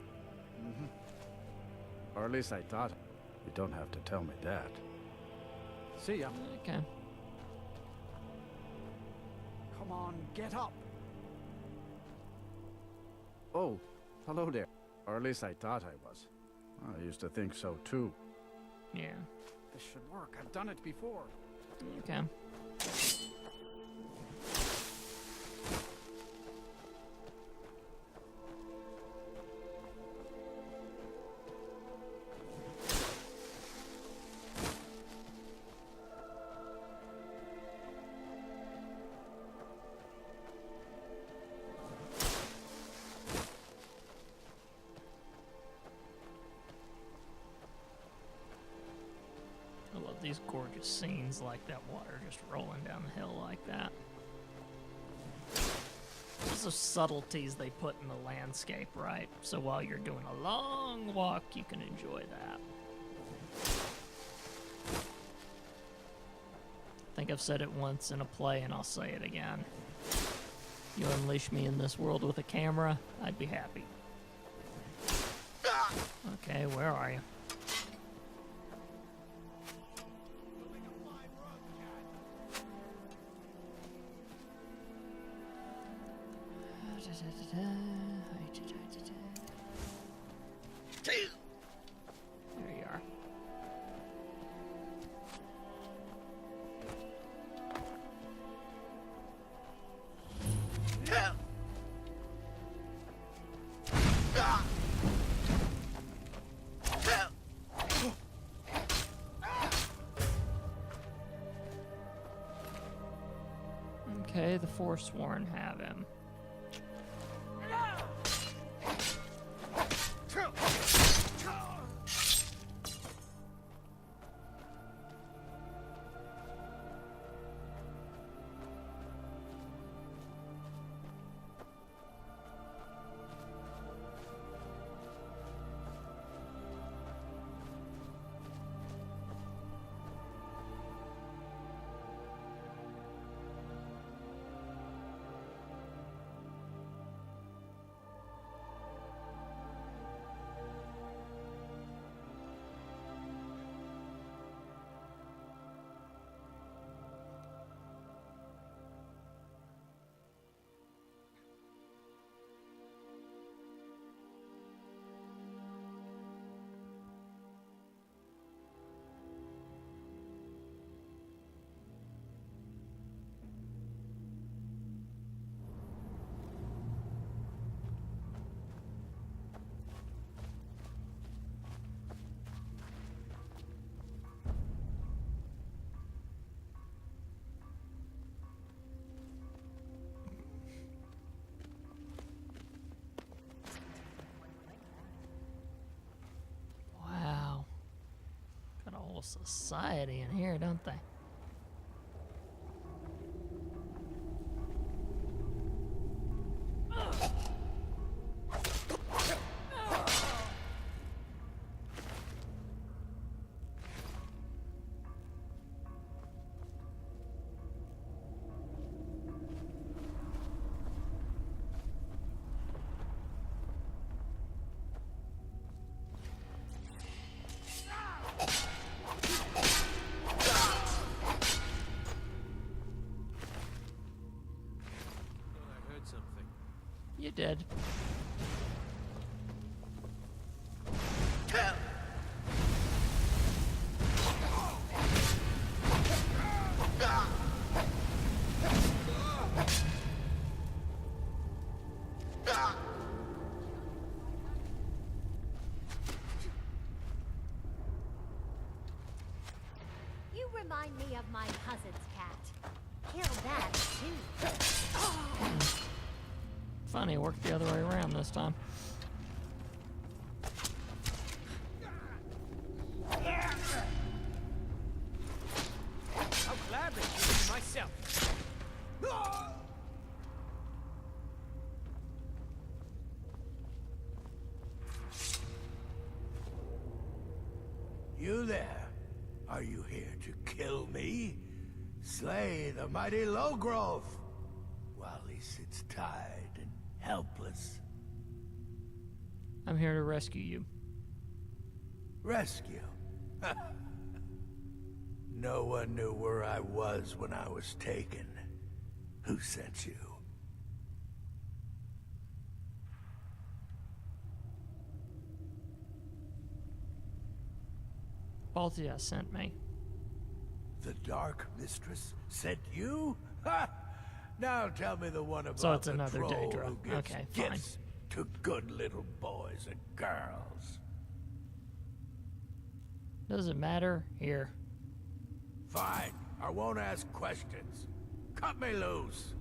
Or at least I thought. You don't have to tell me that. See ya. Okay. Come on, get up. Oh, hello there. Or at least I thought I was. I used to think so too. Yeah. This should work. I've done it before. Okay. I love these gorgeous scenes like that water just rolling down the hill like that. Just the subtleties they put in the landscape, right? So while you're doing a long walk, you can enjoy that. I think I've said it once in a play and I'll say it again. You unleash me in this world with a camera, I'd be happy. Okay, where are you? There you are. Okay, the Forsworn have him. society in here, don't they? You did. You remind me of my cousin's cat. Kill that, too. Funny, it worked the other way around this time. I'll gladly do it myself. You there? Are you here to kill me? Slay the mighty Lowgrove while he sits tied and helpless. I'm here to rescue you. Rescue? No one knew where I was when I was taken. Who sent you? Baltia sent me. The Dark Mistress sent you? Ha! Now tell me the one about So it's the another troll Daedra. who gives Okay, fine. gifts to good little boys and girls. Does it matter? Here. Fine. I won't ask questions. Cut me loose.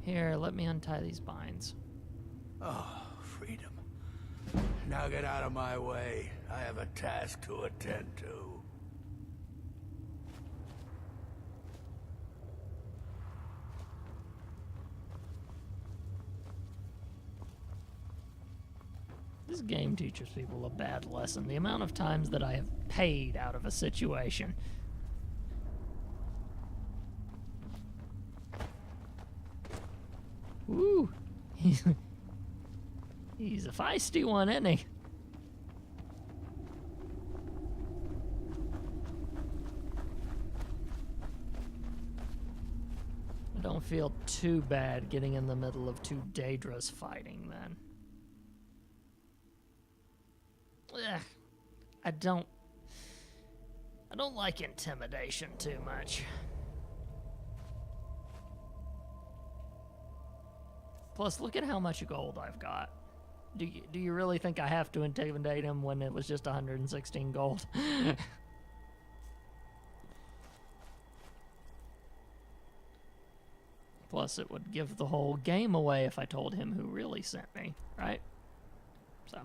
Here, let me untie these binds. Oh, freedom. Now get out of my way. I have a task to attend to. This game teaches people a bad lesson. The amount of times that I have paid out of a situation. Ooh. He's a feisty one, isn't he? I don't feel too bad getting in the middle of two Daedras fighting then. Ugh, I don't like intimidation too much. Plus, look at how much gold I've got. Do you really think I have to intimidate him when it was just 116 gold? Plus, it would give the whole game away if I told him who really sent me, right? So.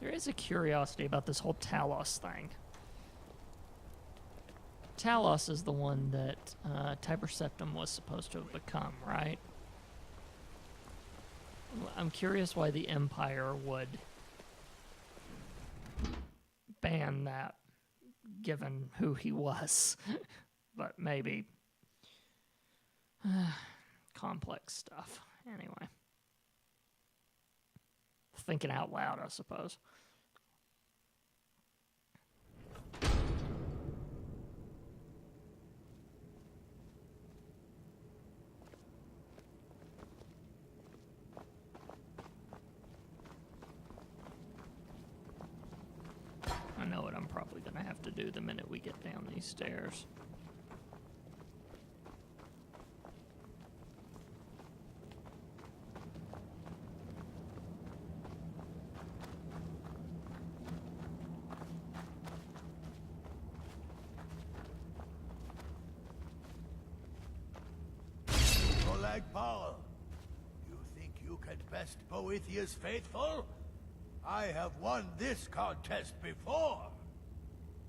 There is a curiosity about this whole Talos thing. Talos is the one that Tiber Septim was supposed to have become, right? I'm curious why the Empire would ban that, given who he was. But maybe complex stuff. Anyway. Thinking out loud, I suppose. I know what I'm probably going to have to do the minute we get down these stairs. Paul, you think you can best Boethiah's faithful? I have won this contest before.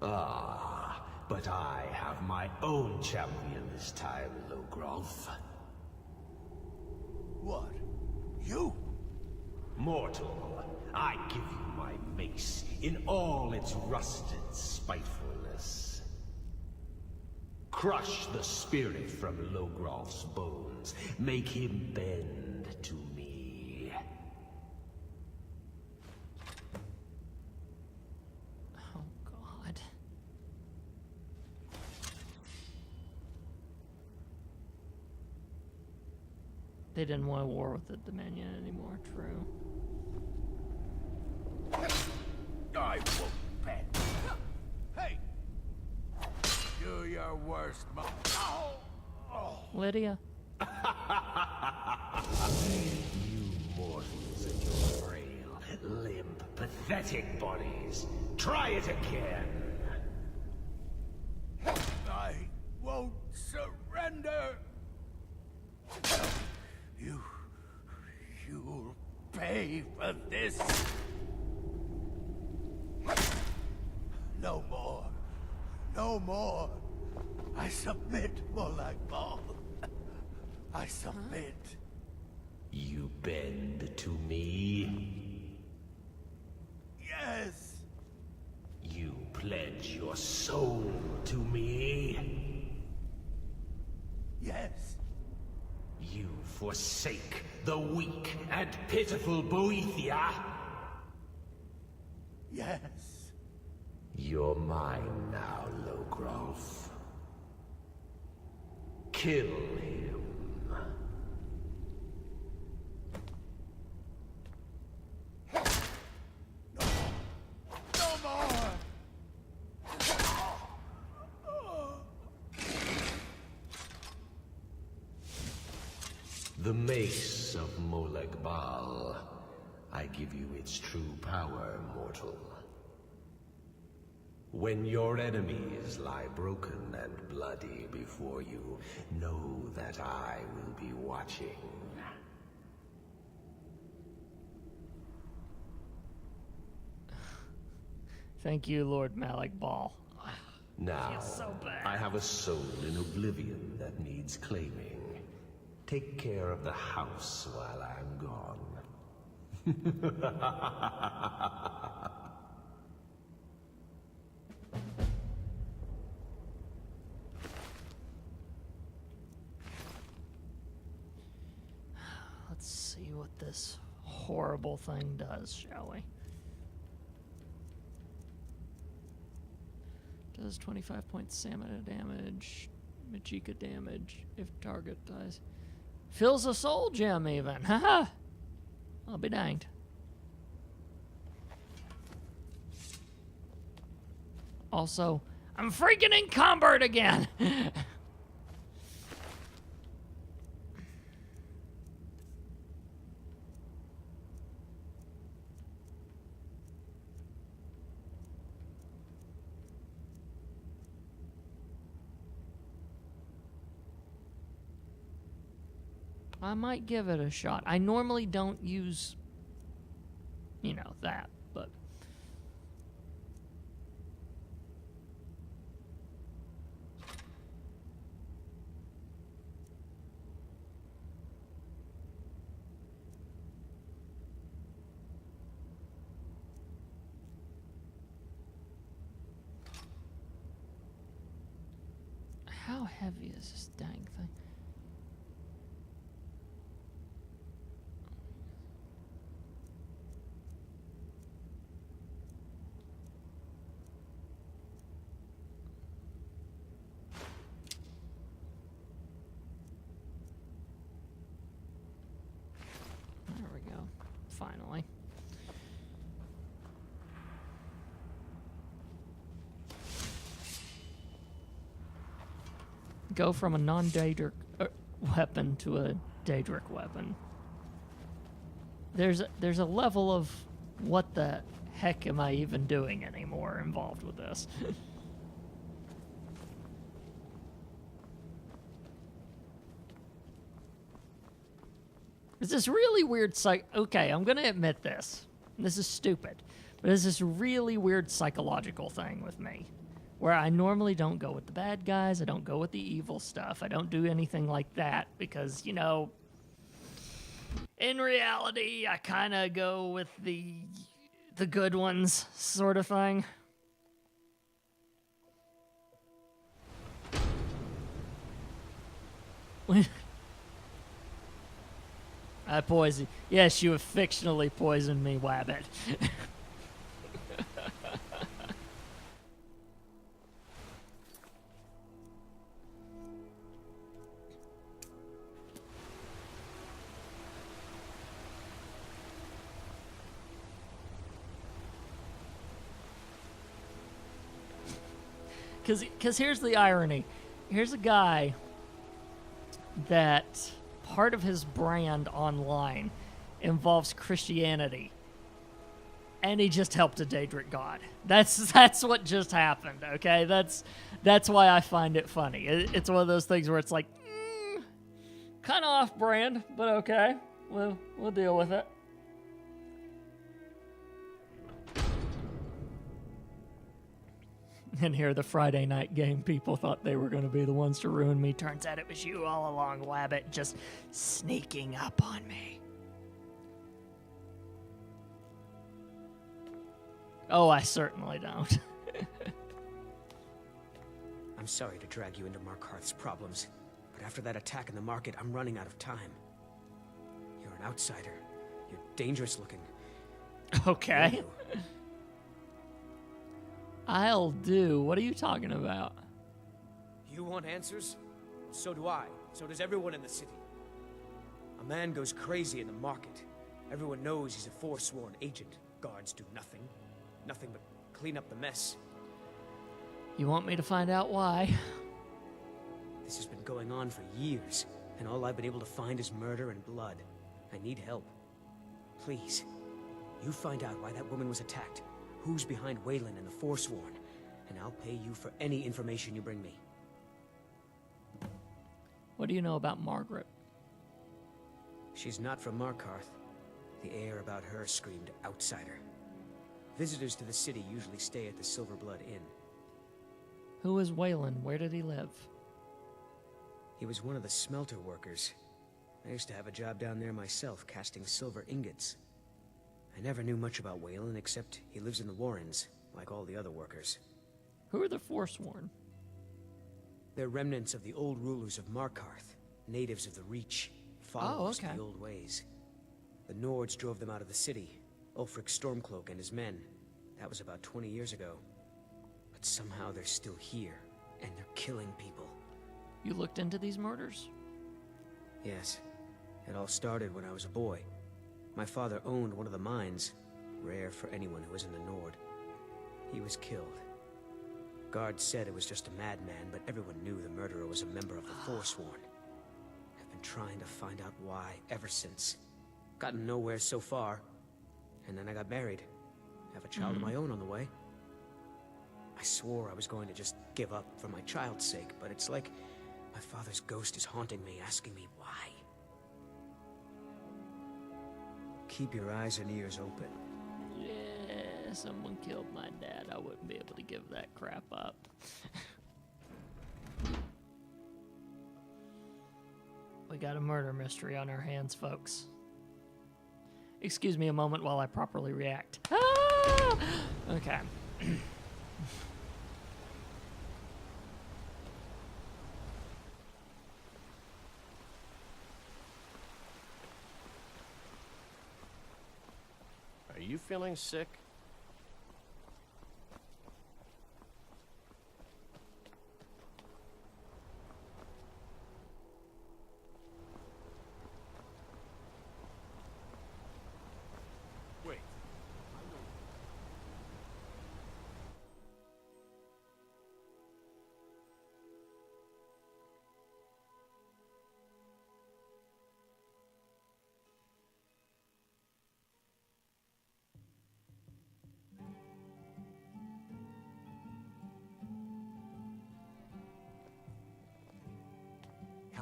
Ah, but I have my own champion this time, Logrolf. What? You? Mortal, I give you my mace in all its rusted spitefulness. Crush the spirit from Logrolf's bones. Make him bend to me. Oh, God. They didn't want a war with the Dominion anymore, true. I won't bet. Hey! Do your worst, Lydia? You mortals and your frail, limp, pathetic bodies. Try it again. I won't surrender. You'll pay for this. No more. No more. I submit, Molag Bal. I submit. You bend to me? Yes. You pledge your soul to me? Yes. You forsake the weak and pitiful Boethia? Yes. You're mine now, Logrolf. Kill him. No more! The mace of Molag Bal. I give you its true power, mortal. When your enemies lie broken and bloody before you, know that I will be watching. Thank you, Lord Molag Bal. Now, so bad. I have a soul in oblivion that needs claiming. Take care of the house while I'm gone. Let's see what this horrible thing does, shall we? Does 25 points stamina damage, Majika damage if target dies. Fills a soul gem even. Haha! I'll be danged. Also, I'm freaking encumbered again! I might give it a shot. I normally don't use, you know, that, but... How heavy is this dang thing? finally. Go from a non-Daedric weapon to a Daedric weapon. There's a level of what the heck am I even doing anymore involved with this. It's this really weird okay, I'm gonna admit this. This is stupid. But it's this really weird psychological thing with me. Where I normally don't go with the bad guys, I don't go with the evil stuff, I don't do anything like that because, you know, in reality, I kind of go with the good ones sort of thing. I poisoned. Yes, you have fictionally poisoned me, Wabbit. Because here's the irony. Here's a guy that part of his brand online involves Christianity, and he just helped a Daedric god. That's what just happened. Okay, that's why I find it funny. It's one of those things where it's like, kind of off brand, but okay, we'll deal with it. And here, the Friday night game people thought they were going to be the ones to ruin me. Turns out it was you all along, Wabbit, just sneaking up on me. Oh, I certainly don't. I'm sorry to drag you into Markarth's problems, but after that attack in the market, I'm running out of time. You're an outsider. You're dangerous looking. Okay. I'll do. What are you talking about? You want answers? So do I. So does everyone in the city. A man goes crazy in the market. Everyone knows he's a forsworn agent. Guards do nothing. Nothing but clean up the mess. You want me to find out why? This has been going on for years, and all I've been able to find is murder and blood. I need help. Please, you find out why that woman was attacked. Who's behind Waylon and the Forsworn, and I'll pay you for any information you bring me. What do you know about Margaret? She's not from Markarth. The air about her screamed outsider. Visitors to the city usually stay at the Silverblood Inn. Who is Waylon? Where did he live? He was one of the smelter workers. I used to have a job down there myself, casting silver ingots. I never knew much about Waylon, except he lives in the Warrens, like all the other workers. Who are the Forsworn? They're remnants of the old rulers of Markarth, natives of the Reach, followers of the old ways. The Nords drove them out of the city, Ulfric Stormcloak and his men. That was about 20 years ago. But somehow they're still here, and they're killing people. You looked into these murders? Yes. It all started when I was a boy. My father owned one of the mines, rare for anyone who isn't a Nord. He was killed. Guards said it was just a madman, but everyone knew the murderer was a member of the Forsworn. I've been trying to find out why ever since. Gotten nowhere so far. And then I got married. Have a child of my own on the way. I swore I was going to just give up for my child's sake, but it's like my father's ghost is haunting me, asking me why. Keep your eyes and ears open. Yeah, someone killed my dad. I wouldn't be able to give that crap up. We got a murder mystery on our hands, folks. Excuse me a moment while I properly react. Ah! Okay. Are you feeling sick?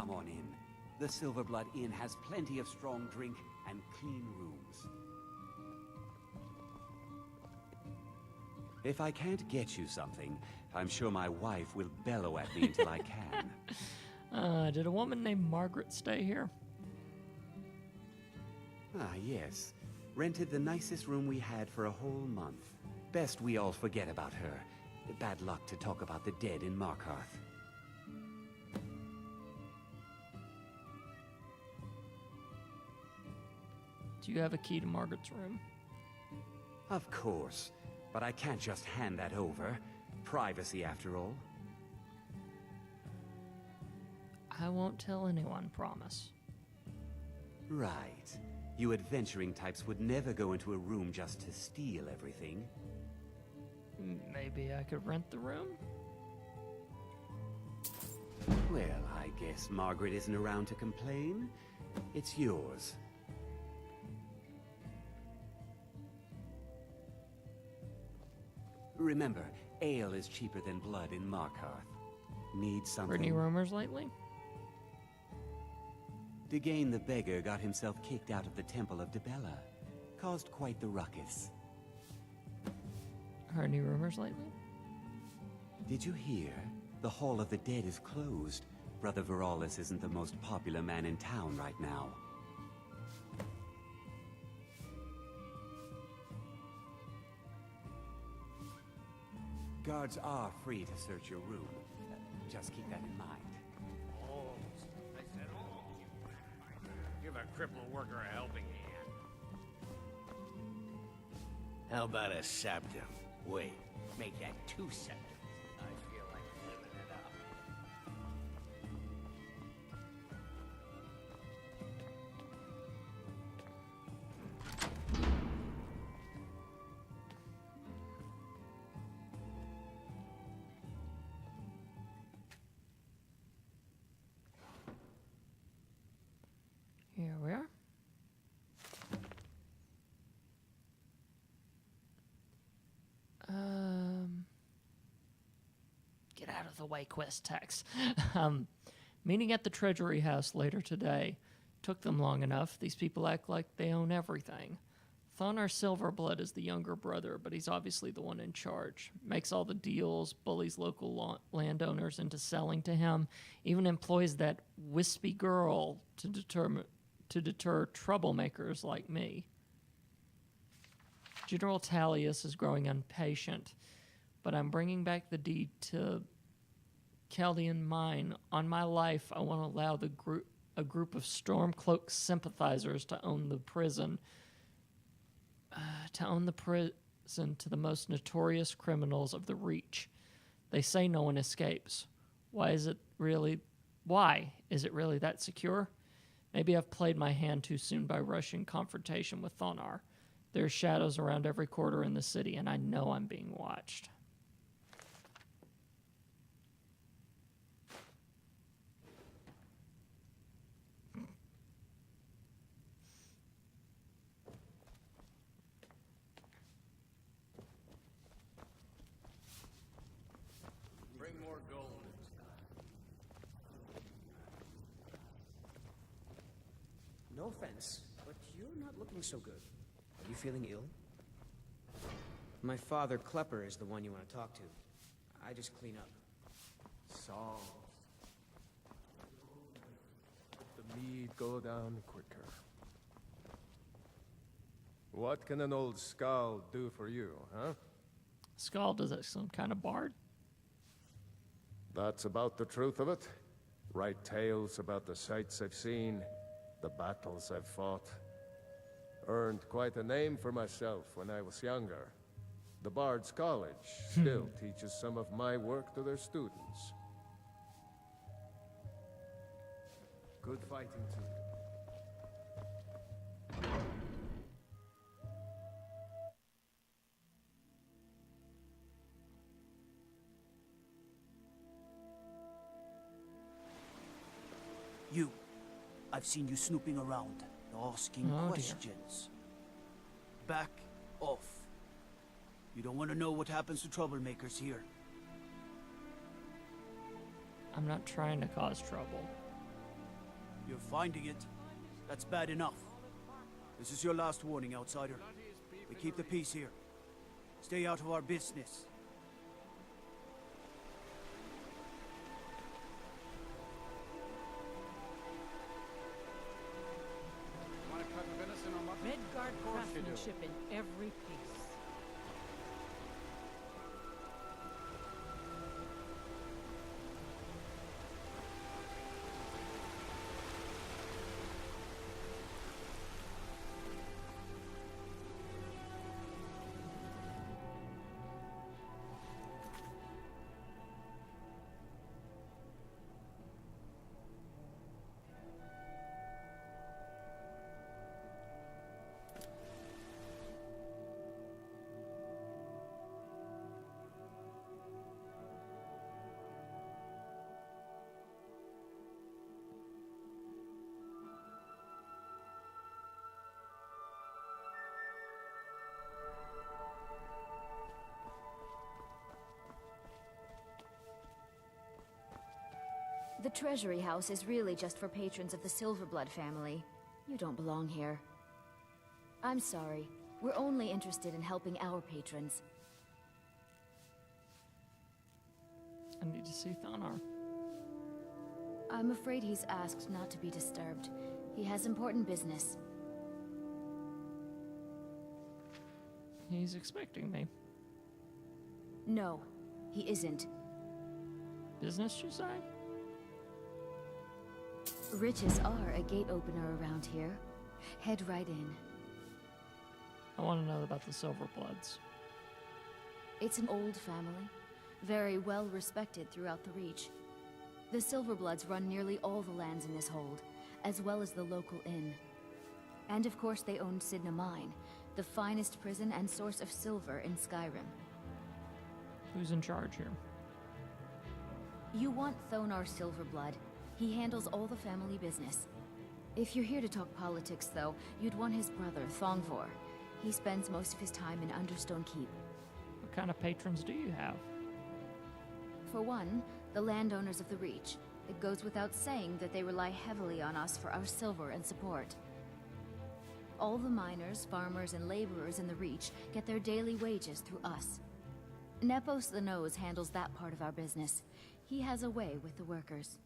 Come on in. The Silverblood Inn has plenty of strong drink and clean rooms. If I can't get you something, I'm sure my wife will bellow at me until I can. Did a woman named Margaret stay here? Ah, yes. Rented the nicest room we had for a whole month. Best we all forget about her. Bad luck to talk about the dead in Markarth. Do you have a key to Margaret's room? Of course. But I can't just hand that over. Privacy, after all. I won't tell anyone, promise. Right. You adventuring types would never go into a room just to steal everything. Maybe I could rent the room? Well, I guess Margaret isn't around to complain. It's yours. Remember, ale is cheaper than blood in Markarth. Need something? Heard any rumors lately? Degain the beggar got himself kicked out of the Temple of Dibella. Caused quite the ruckus. Heard any rumors lately? Did you hear? The Hall of the Dead is closed. Brother Veralis isn't the most popular man in town right now. Guards are free to search your room. Just keep that in mind. Holmes. I said Holmes. Give a crippled worker a helping hand. How about a septum? Wait, make that 2 septums. I feel like living it up. Here we are. Get out of the way, quest text. Meeting at the Treasury House later today. Took them long enough. These people act like they own everything. Thonar Silverblood is the younger brother, but he's obviously the one in charge. Makes all the deals, bullies local landowners into selling to him, even employs that wispy girl to deter troublemakers like me. General Tallius is growing impatient, but I'm bringing back the deed to Chaldean Mine. On my life, I want to allow a group of Stormcloak sympathizers to own the prison. To the most notorious criminals of the Reach. They say no one escapes. Why is it really that secure? Maybe I've played my hand too soon by rushing confrontation with Thonar. There's shadows around every corner in the city, and I know I'm being watched. Bring more gold next time. No offense, but you're not looking so good. Are you feeling ill? My father, Klepper, is the one you want to talk to. I just clean up. Songs. Let the mead go down quicker. What can an old Skald do for you, huh? Skald, is that some kind of bard? That's about the truth of it. Write tales about the sights I've seen, the battles I've fought. Earned quite a name for myself when I was younger. The Bard's College still teaches some of my work to their students. Good fighting to you. You. I've seen you snooping around, asking questions. Back off. You don't want to know what happens to troublemakers here. I'm not trying to cause trouble. of finding it. That's bad enough. This is your last warning, outsider. We keep the peace here. Stay out of our business. Want a cut of venison or mutton? Redguard Of course you do. craftsmanship in every piece. The Treasury House is really just for patrons of the Silverblood family. You don't belong here. I'm sorry. We're only interested in helping our patrons. I need to see Thonar. I'm afraid he's asked not to be disturbed. He has important business. He's expecting me. No, he isn't. Business, you say? Riches are a gate opener around here. Head right in. I want to know about the Silverbloods. It's an old family, very well respected throughout the Reach. The Silverbloods run nearly all the lands in this hold, as well as the local inn. And of course they own Sidna Mine, the finest prison and source of silver in Skyrim. Who's in charge here? You want Thonar Silverblood. He handles all the family business. If you're here to talk politics, though, you'd want his brother, Thongvor. He spends most of his time in Understone Keep. What kind of patrons do you have? For one, the landowners of the Reach. It goes without saying that they rely heavily on us for our silver and support. All the miners, farmers, and laborers in the Reach get their daily wages through us. Nepos the Nose handles that part of our business. He has a way with the workers.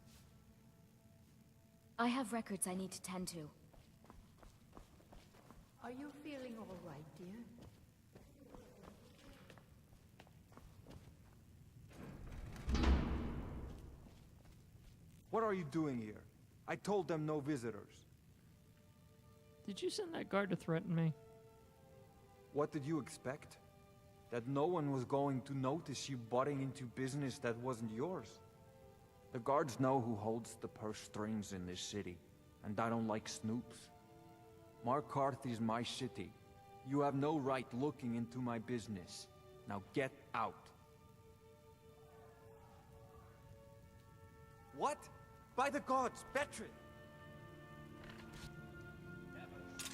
I have records I need to tend to. Are you feeling all right, dear? What are you doing here? I told them no visitors. Did you send that guard to threaten me? What did you expect? That no one was going to notice you butting into business that wasn't yours? The guards know who holds the purse strings in this city, and I don't like snoops. Markarth is my city. You have no right looking into my business. Now get out. What? By the gods, Betrin!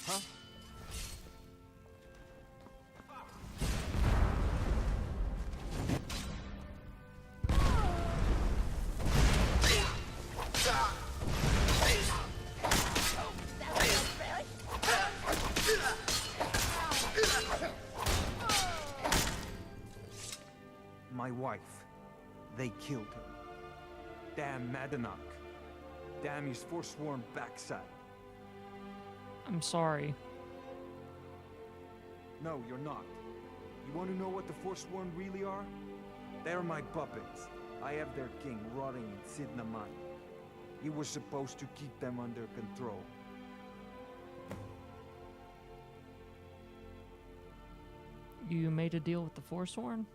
Huh? My wife. They killed her. Damn Madanach. Damn his forsworn backside. I'm sorry. No, you're not. You want to know what the Forsworn really are? They're my puppets. I have their king rotting in Sidna Mine. He was supposed to keep them under control. You made a deal with the Forsworn?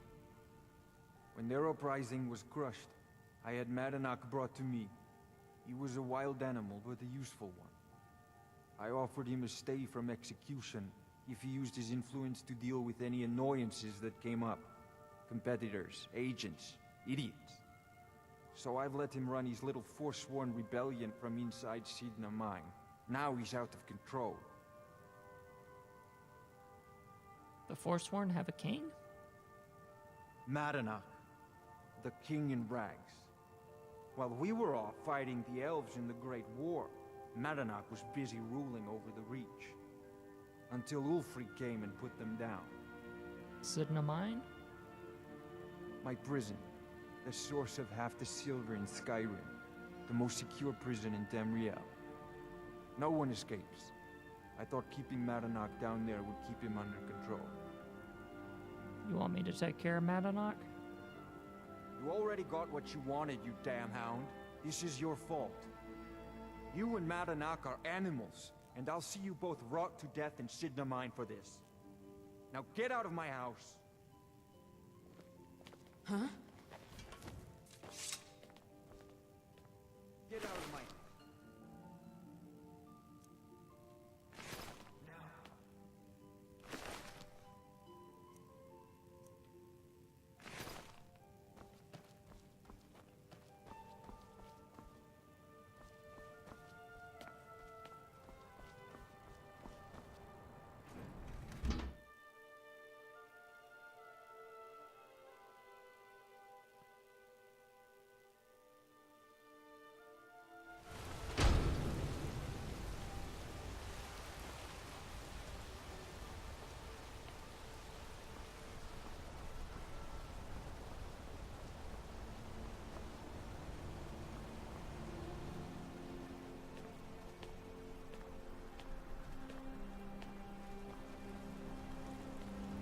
When their uprising was crushed, I had Madanach brought to me. He was a wild animal, but a useful one. I offered him a stay from execution if he used his influence to deal with any annoyances that came up. Competitors, agents, idiots. So I've let him run his little Forsworn rebellion from inside Sidna Mine. Now he's out of control. The Forsworn have a king? Madanach, the king in rags. While we were off fighting the elves in the Great War, Madanach was busy ruling over the Reach. Until Ulfric came and put them down. Sidna mine? My prison. The source of half the silver in Skyrim. The most secure prison in Tamriel. No one escapes. I thought keeping Madanach down there would keep him under control. You want me to take care of Madanach? You already got what you wanted, you damn hound. This is your fault. You and Madanach are animals, and I'll see you both rot to death in Sidna Mine for this. Now get out of my house. Huh? Get out of my...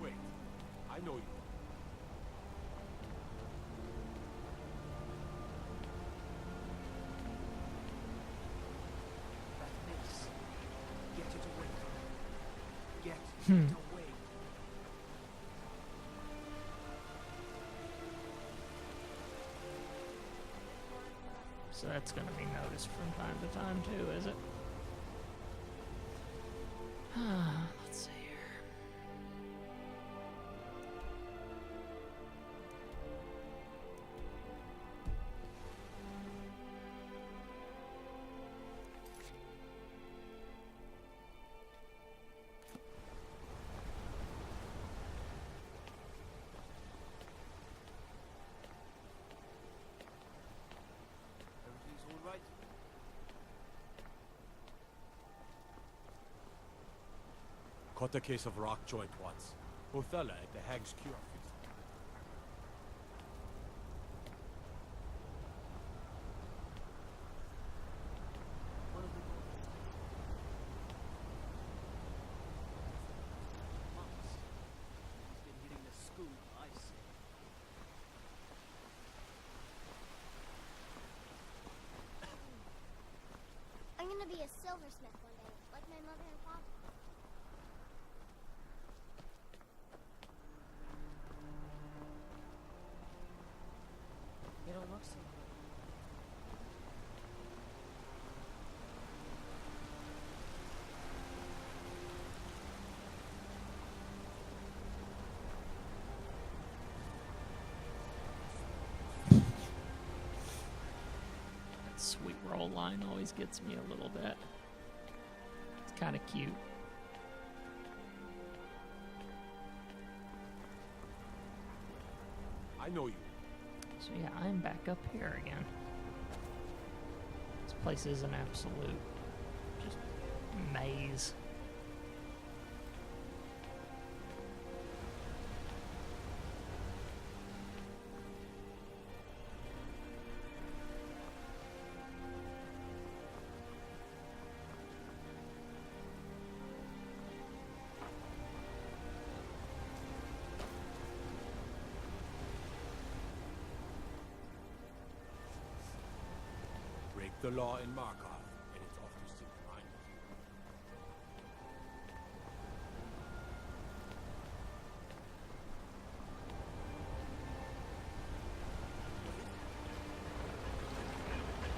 Wait, I know you. That mace. Get it away from me. Get Hmm. it away. So that's going to be noticed from time to time too, is it? Let's see here. Everything's all right. Caught a case of rock joint once. Othello at the Hag's Cure. One of the months. He's been hitting the school, I say. I'm gonna be a silversmith one day, like my mother and father. You don't look so good. That sweet roll line always gets me a little bit. It's kind of cute. I know you. So yeah, I'm back up here again. This place is an absolute just maze. Break the law in Markov, and it's off to Sidna Mine.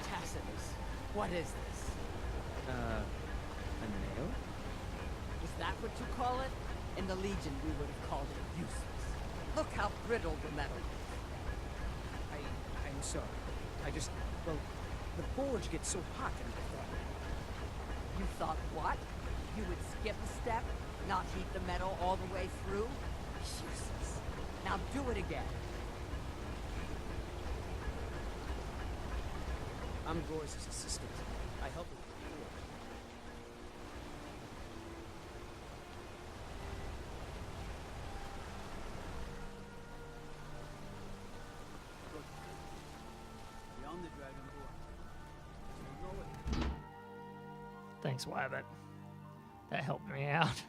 Tacitus, what is this? A nail? Is that what you call it? In the Legion, we would have called it useless. Look how brittle the metal is. I'm sorry. I just... well, the forge gets so hot and I thought... You thought what? You would skip a step? Not heat the metal all the way through? Useless. Now do it again. I'm Gore's assistant. I help him with the forge. Thanks, Wabbit. That helped me out.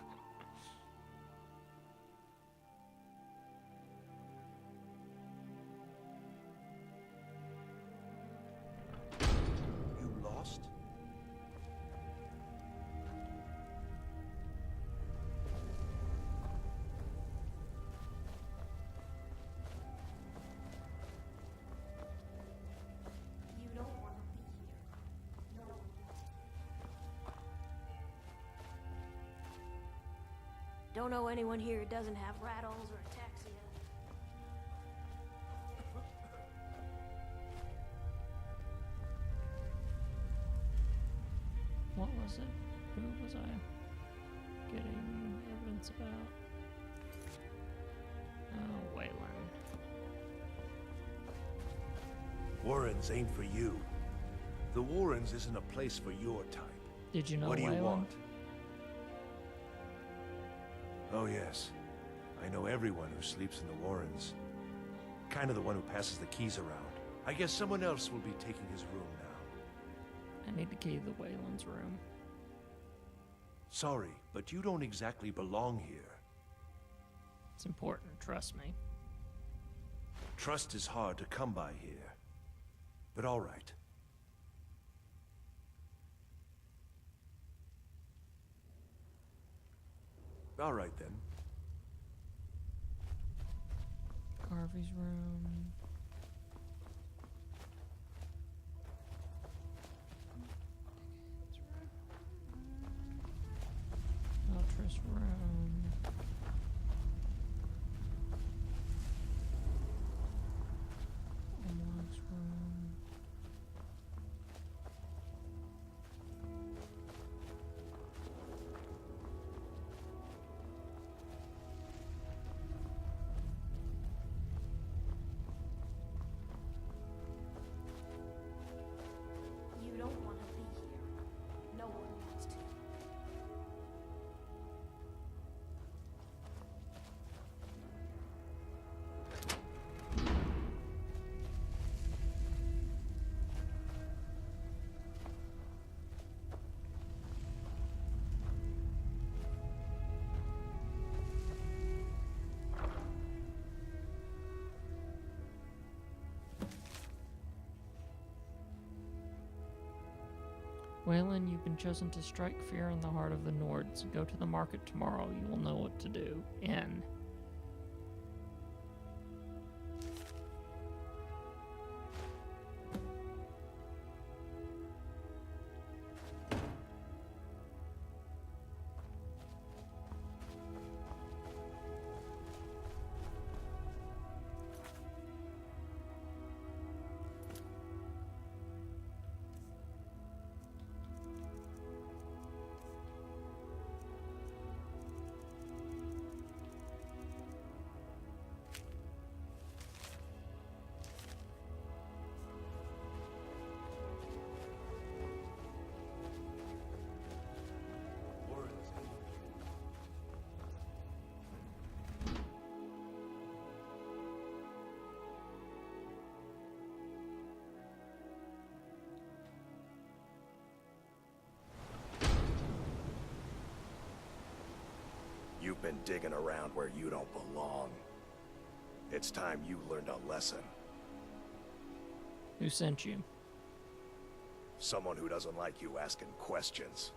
You lost? You don't want to be here. No. Don't know anyone here who doesn't have rattles or ataxia. What was it? Who was I getting evidence about? Oh, Wayland. Warrens ain't for you. The Warrens isn't a place for your type. Did you know What do you Wayland? want? Oh yes. I know everyone who sleeps in the Warrens. Kind of the one who passes the keys around. I guess someone else will be taking his room now. I need to key the Wayland's room. Sorry, but you don't exactly belong here. It's important, trust me. Trust is hard to come by here. But all right. All right then. Garvey's room. Eltress room. Omlog's room. You don't want to be here. No one wants to. Wayland, you've been chosen to strike fear in the heart of the Nords. Go to the market tomorrow. You will know what to do. N. You've been digging around where you don't belong. It's time you learned a lesson. Who sent you? Someone who doesn't like you asking questions.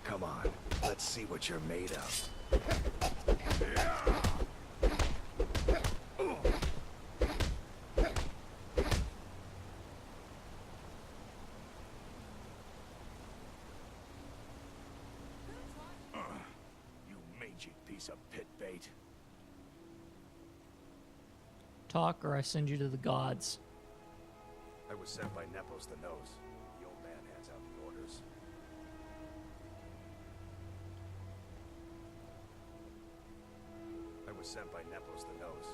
Come on, let's see what you're made of. You mangy piece of pit bait. Talk or I send you to the gods. I was sent by Nepos the Nose. The old man hands out the orders. I was sent by Nepos the Nose.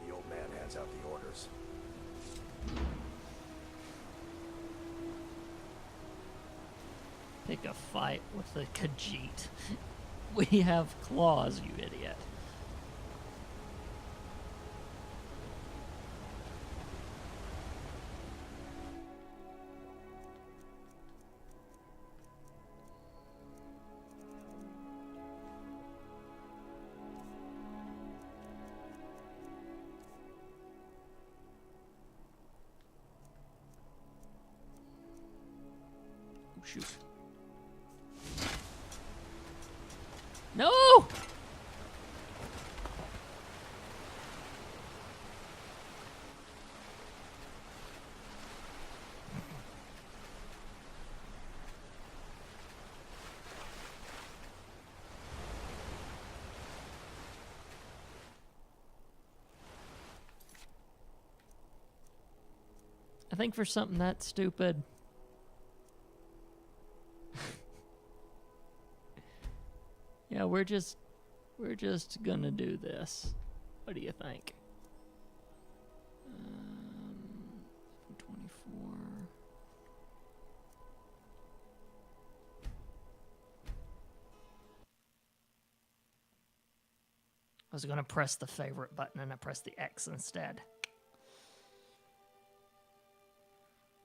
The old man hands out the orders. Pick a fight with the Khajiit. We have claws, you idiot. shoot. No! I think for something that stupid. Yeah, we're just gonna do this. What do you think? 24. I was gonna press the favorite button and I pressed the X instead.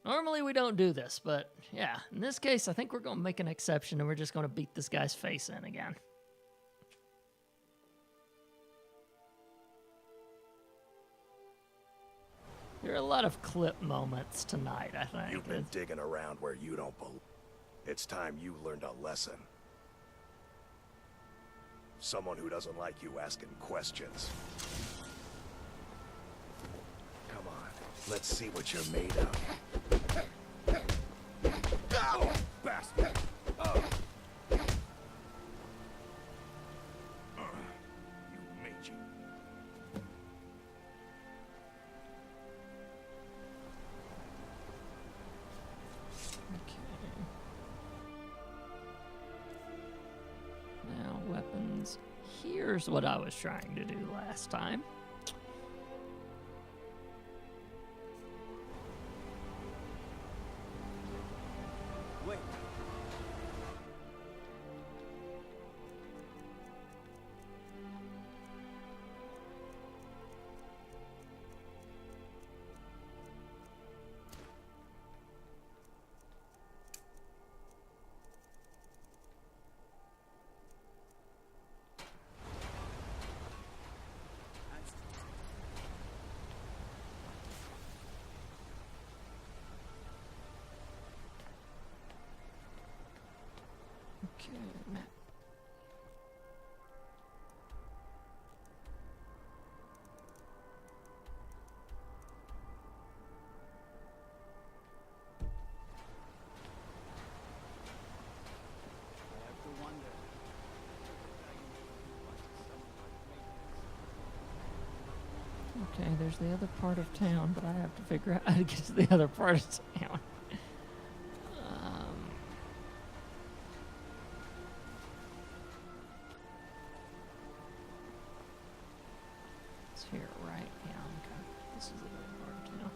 Normally we don't do this, but yeah, in this case I think we're gonna make an exception and we're just gonna beat this guy's face in again. There are a lot of clip moments tonight, I think. You've been digging around where you don't belong. It's time you learned a lesson. Someone who doesn't like you asking questions. Come on, let's see what you're made of. Oh, bastard! Oh. You mangy. Now, weapons. Here's what I was trying to do last time. Wait. Okay, map. Okay, there's the other part of town, but I have to figure out how to get to the other part of town. It's here, right? Yeah, okay. This is the other part of town.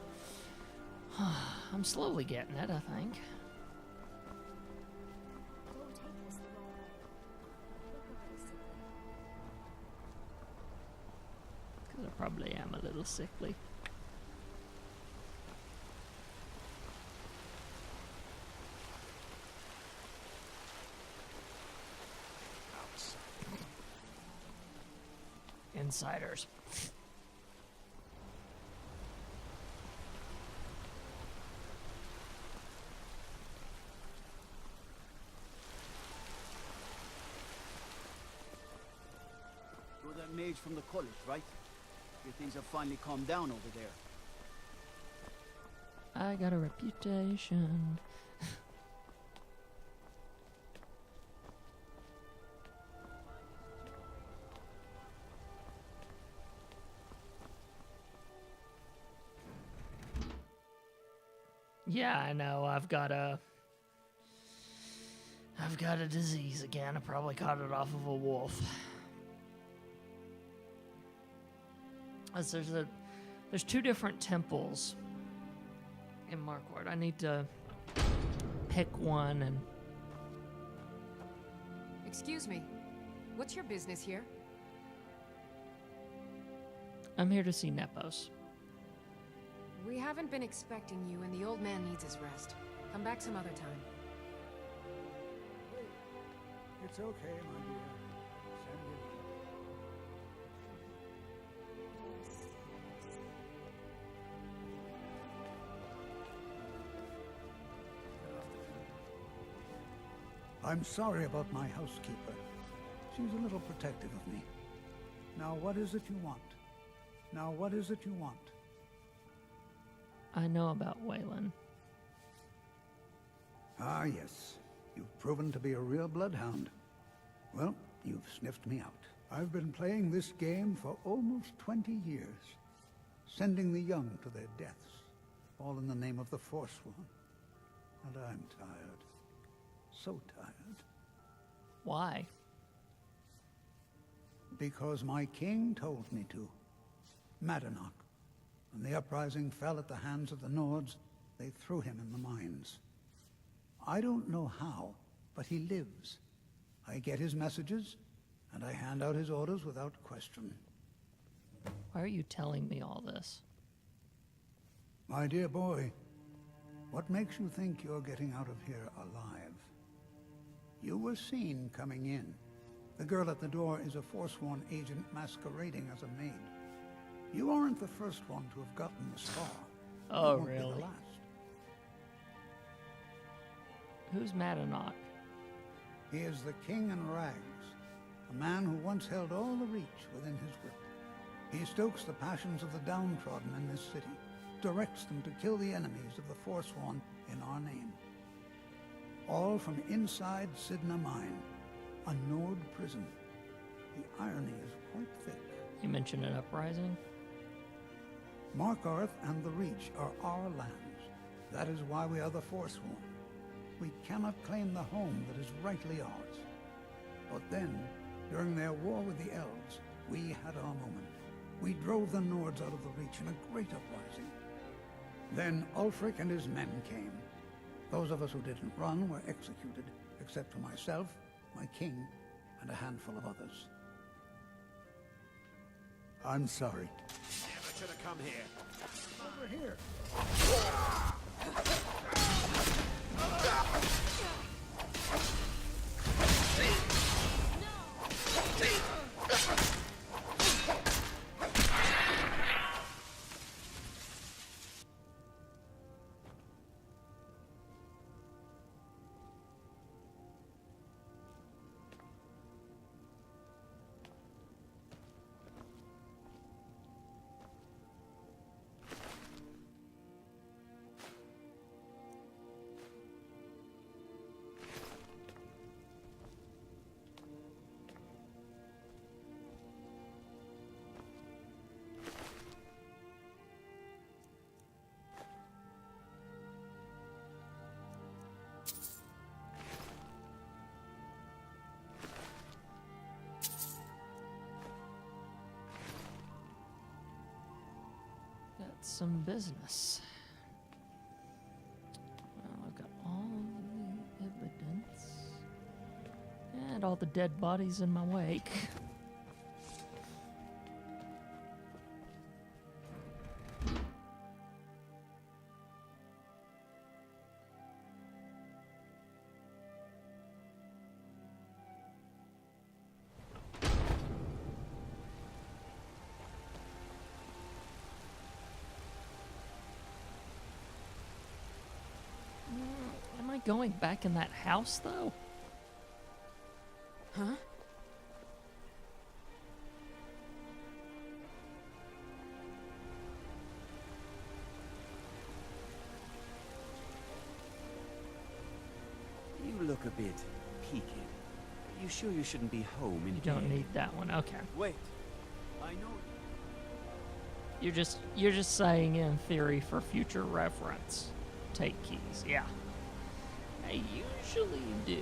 I'm slowly getting it, I think. Because I probably am a little sickly. Insiders. You're that mage from the college, right? Your things have finally calmed down over there. I got a reputation. Yeah, I know. I've got a disease again. I probably caught it off of a wolf. There's two different temples in Marquardt. I need to pick one and... Excuse me. What's your business here? I'm here to see Nepos. We haven't been expecting you, and the old man needs his rest. Come back some other time. It's okay, my dear. Send it. I'm sorry about my housekeeper. She's a little protective of me. Now what is it you want? Now what is it you want? I know about Waylon. Ah, yes. You've proven to be a real bloodhound. Well, you've sniffed me out. I've been playing this game for almost 20 years, sending the young to their deaths, all in the name of the Forsworn. And I'm tired. So tired. Why? Because my king told me to. Madanach. When the uprising fell at the hands of the Nords, they threw him in the mines. I don't know how, but he lives. I get his messages, and I hand out his orders without question. Why are you telling me all this? My dear boy, what makes you think you're getting out of here alive? You were seen coming in. The girl at the door is a Forsworn agent masquerading as a maid. You aren't the first one to have gotten this far. Oh, You won't be the really? last. Who's Madanach? He is the king in rags, a man who once held all the Reach within his grip. He stokes the passions of the downtrodden in this city, directs them to kill the enemies of the Forsworn in our name. All from inside Sidna Mine, a Nord prison. The irony is quite thick. You mentioned an uprising? Markarth and the Reach are our lands. That is why we are the Forsworn. We cannot claim the home that is rightly ours. But then, during their war with the Elves, we had our moment. We drove the Nords out of the Reach in a great uprising. Then Ulfric and his men came. Those of us who didn't run were executed, except for myself, my king, and a handful of others. I'm sorry. Never should have come here. Over here. Got some business. Well, I've got all the evidence. And all the dead bodies in my wake. Am I going back in that house, though? Huh? You look a bit peaked. You sure you shouldn't be home in You don't bed? need that one. Okay. Wait. I know. You're just saying in theory for future reference. Take keys. Yeah. I usually do.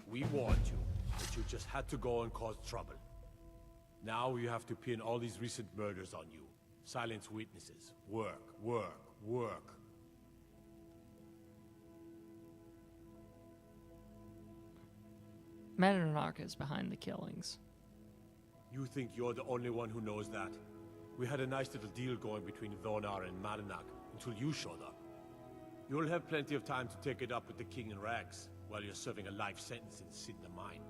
We warned you, but you just had to go and cause trouble. Now you have to pin all these recent murders on you. Silence witnesses. Work, work, work. Madanark is behind the killings. You think you're the only one who knows that? We had a nice little deal going between Thonar and Madanak until you showed up. You'll have plenty of time to take it up with the King in Rags while you're serving a life sentence in Sidna Mine.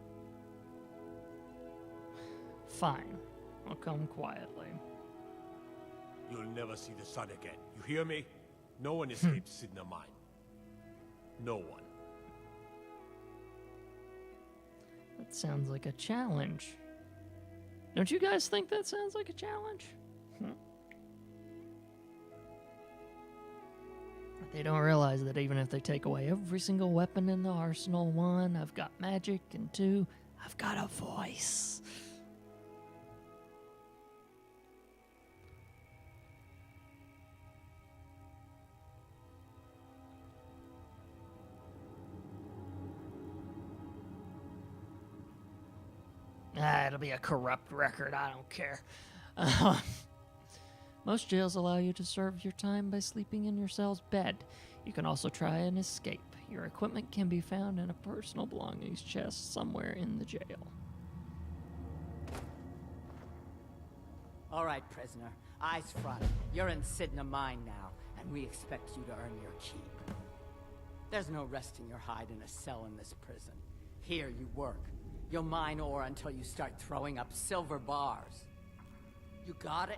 Fine. I'll come quietly. You'll never see the sun again. You hear me? No one escapes Sidna Mine. No one. That sounds like a challenge. Don't you guys think that sounds like a challenge? They don't realize that even if they take away every single weapon in the arsenal, 1, I've got magic, and 2, I've got a voice. It'll be a corrupt record, I don't care. Most jails allow you to serve your time by sleeping in your cell's bed. You can also try and escape. Your equipment can be found in a personal belongings chest somewhere in the jail. All right, prisoner. Eyes front. You're in Sidna Mine now, and we expect you to earn your keep. There's no resting your hide in a cell in this prison. Here you work. You'll mine ore until you start throwing up silver bars. You got it?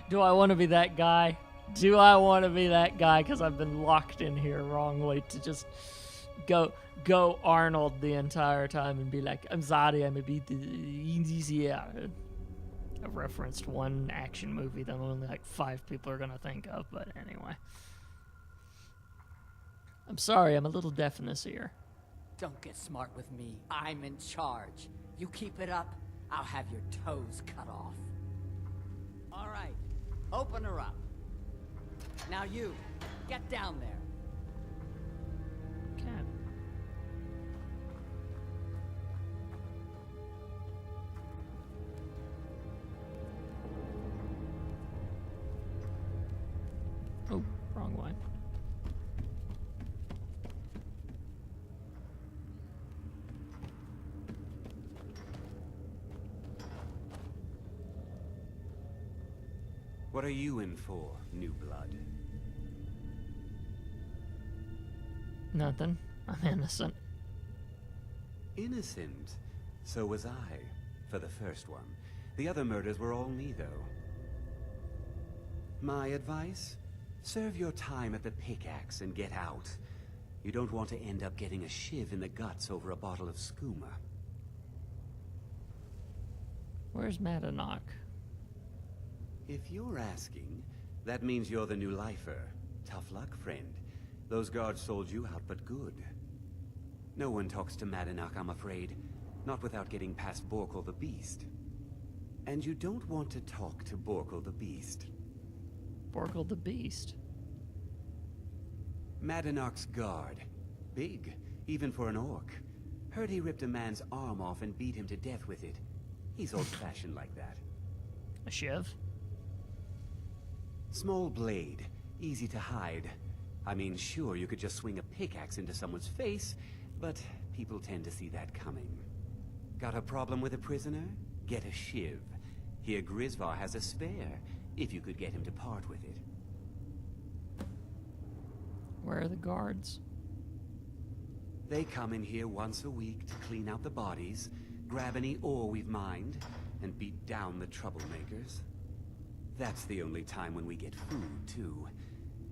Do I want to be that guy? Do I want to be that guy? Because I've been locked in here wrongly to just go Arnold the entire time and be like, I'm sorry, I'm a bit easier. I've referenced one action movie that only like 5 people are going to think of, but anyway. I'm sorry, I'm a little deaf in this ear. Don't get smart with me. I'm in charge. You keep it up, I'll have your toes cut off. All right, open her up. Now you, get down there. Okay. Oh, wrong way. What are you in for, new blood? Nothing. I'm innocent. Innocent? So was I, for the first one. The other murders were all me, though. My advice? Serve your time at the pickaxe and get out. You don't want to end up getting a shiv in the guts over a bottle of skooma. Where's Madanok? If you're asking, that means you're the new lifer. Tough luck, friend. Those guards sold you out, but good. No one talks to Madanok, I'm afraid. Not without getting past Borkul the Beast. And you don't want to talk to Borkul the Beast. Borkul the Beast? Madanok's guard. Big, even for an orc. Heard he ripped a man's arm off and beat him to death with it. He's old-fashioned like that. A shiv? Small blade, easy to hide. I mean, sure, you could just swing a pickaxe into someone's face, but people tend to see that coming. Got a problem with a prisoner? Get a shiv. Here Grisvar has a spare, if you could get him to part with it. Where are the guards? They come in here once a week to clean out the bodies, grab any ore we've mined, and beat down the troublemakers. That's the only time when we get food, too.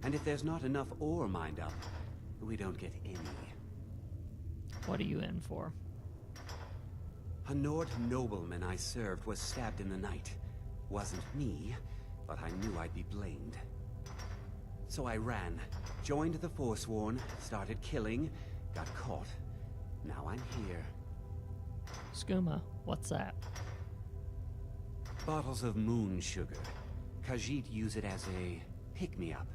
And if there's not enough ore mined up, we don't get any. What are you in for? A Nord nobleman I served was stabbed in the night. Wasn't me, but I knew I'd be blamed. So I ran, joined the Forsworn, started killing, got caught. Now I'm here. Skooma, what's that? Bottles of moon sugar. Khajiit use it as a pick-me-up.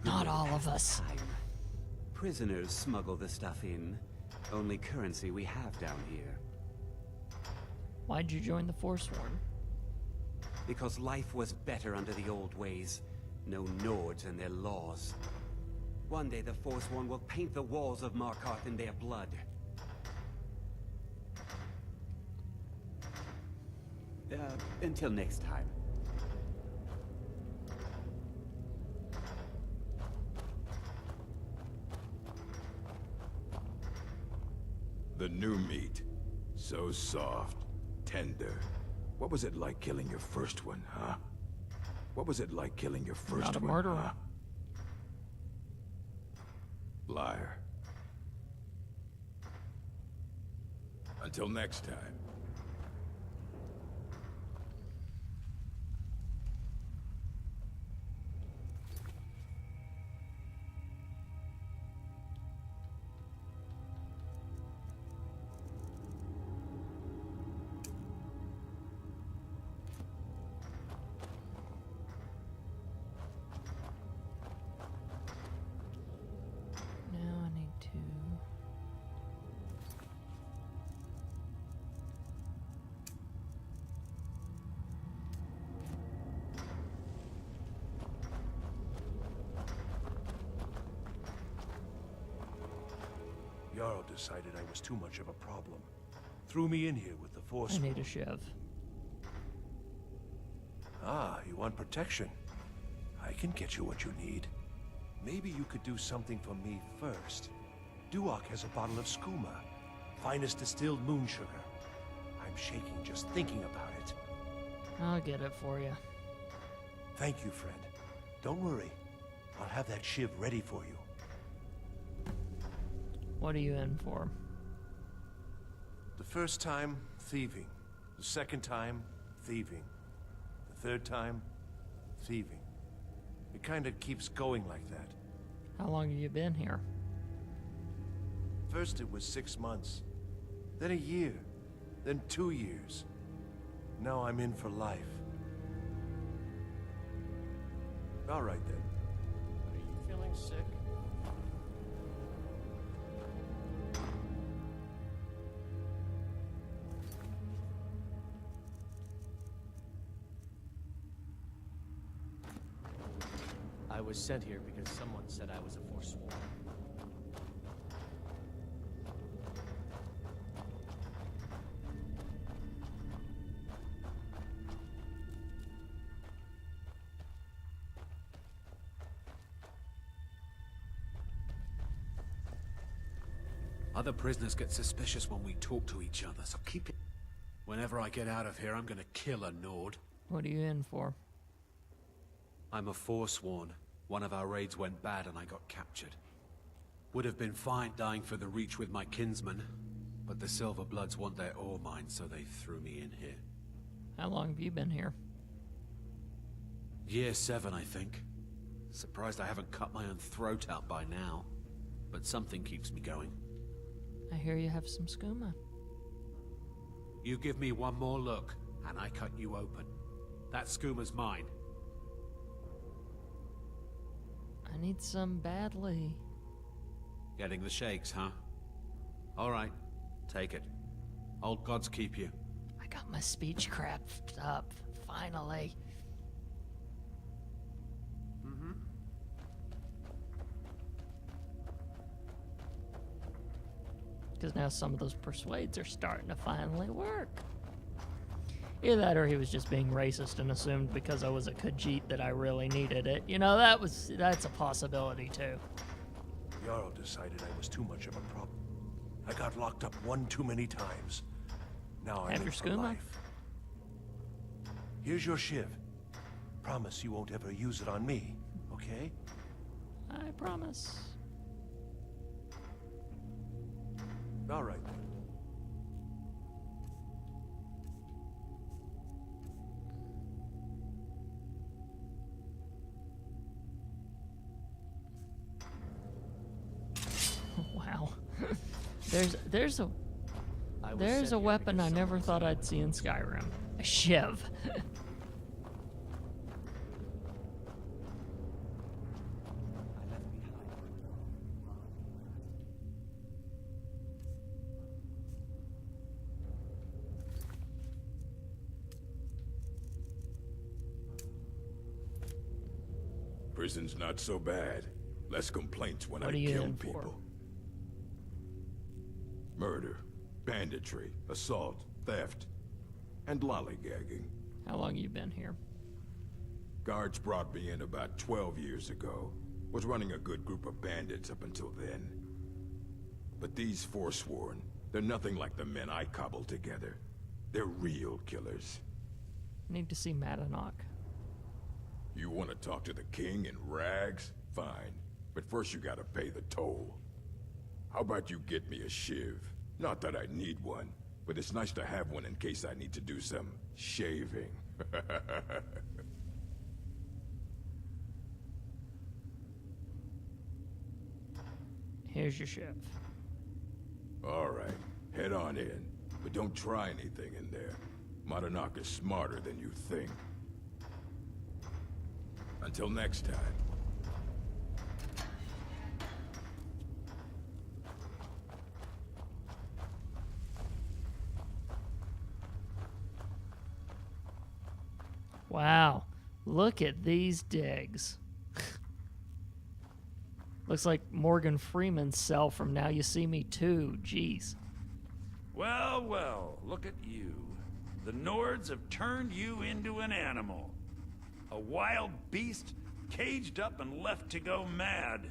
Not all of us. Time. Prisoners smuggle the stuff in. Only currency we have down here. Why'd you join the Forsworn? Because life was better under the old ways. No Nords and their laws. One day the Forsworn will paint the walls of Markarth in their blood. Until next time. The new meat. So soft, tender. What was it like killing your first one, huh? What was it like killing your first Not a one, murderer. huh? Liar. Until next time. Now I need to... Jarl decided I was too much of a problem. Threw me in here with the Force. I need a shiv. Ah, you want protection? I can get you what you need. Maybe you could do something for me first. Duok has a bottle of skooma, finest distilled moon sugar. I'm shaking just thinking about it. I'll get it for you. Thank you, friend. Don't worry. I'll have that shiv ready for you. What are you in for? The first time, thieving. The second time, thieving. The third time, thieving. It kind of keeps going like that. How long have you been here? First it was 6 months, then a year, then 2 years. Now I'm in for life. All right then. Are you feeling sick? I was sent here because someone said I was a Forsworn. Other prisoners get suspicious when we talk to each other, so keep it. Whenever I get out of here, I'm gonna kill a Nord. What are you in for? I'm a Forsworn. One of our raids went bad and I got captured. Would have been fine dying for the Reach with my kinsmen, but the Silverbloods want their ore mine, so they threw me in here. How long have you been here? Year 7, I think. Surprised I haven't cut my own throat out by now. But something keeps me going. I hear you have some skooma. You give me one more look, and I cut you open. That skooma's mine. I need some badly. Getting the shakes, huh? All right, take it. Old gods keep you. I got my speech cracked up, finally. Mm-hmm. Because now some of those persuades are starting to finally work. Either that or he was just being racist and assumed because I was a Khajiit that I really needed it. You know, that's a possibility too. Jarl decided I was too much of a problem. I got locked up one too many times. Now I'm Have in your for skooma? life. Here's your shiv. Promise you won't ever use it on me, okay? I promise. All right then. Wow. there's a weapon I never thought I'd see in Skyrim. A shiv. Prison's not so bad. Less complaints when What I are you kill in for? people. Murder, banditry, assault, theft, and lollygagging. How long you been here? Guards brought me in about 12 years ago. Was running a good group of bandits up until then. But these Forsworn, they're nothing like the men I cobbled together. They're real killers. Need to see Madanok. You want to talk to the king in rags? Fine. But first you gotta pay the toll. How about you get me a shiv? Not that I need one, but it's nice to have one in case I need to do some shaving. Here's your shiv. All right, head on in. But don't try anything in there. Madanok is smarter than you think. Until next time. Wow, look at these digs. Looks like Morgan Freeman's cell from Now You See Me too. Jeez. Well, well, look at you. The Nords have turned you into an animal. A wild beast, caged up and left to go mad.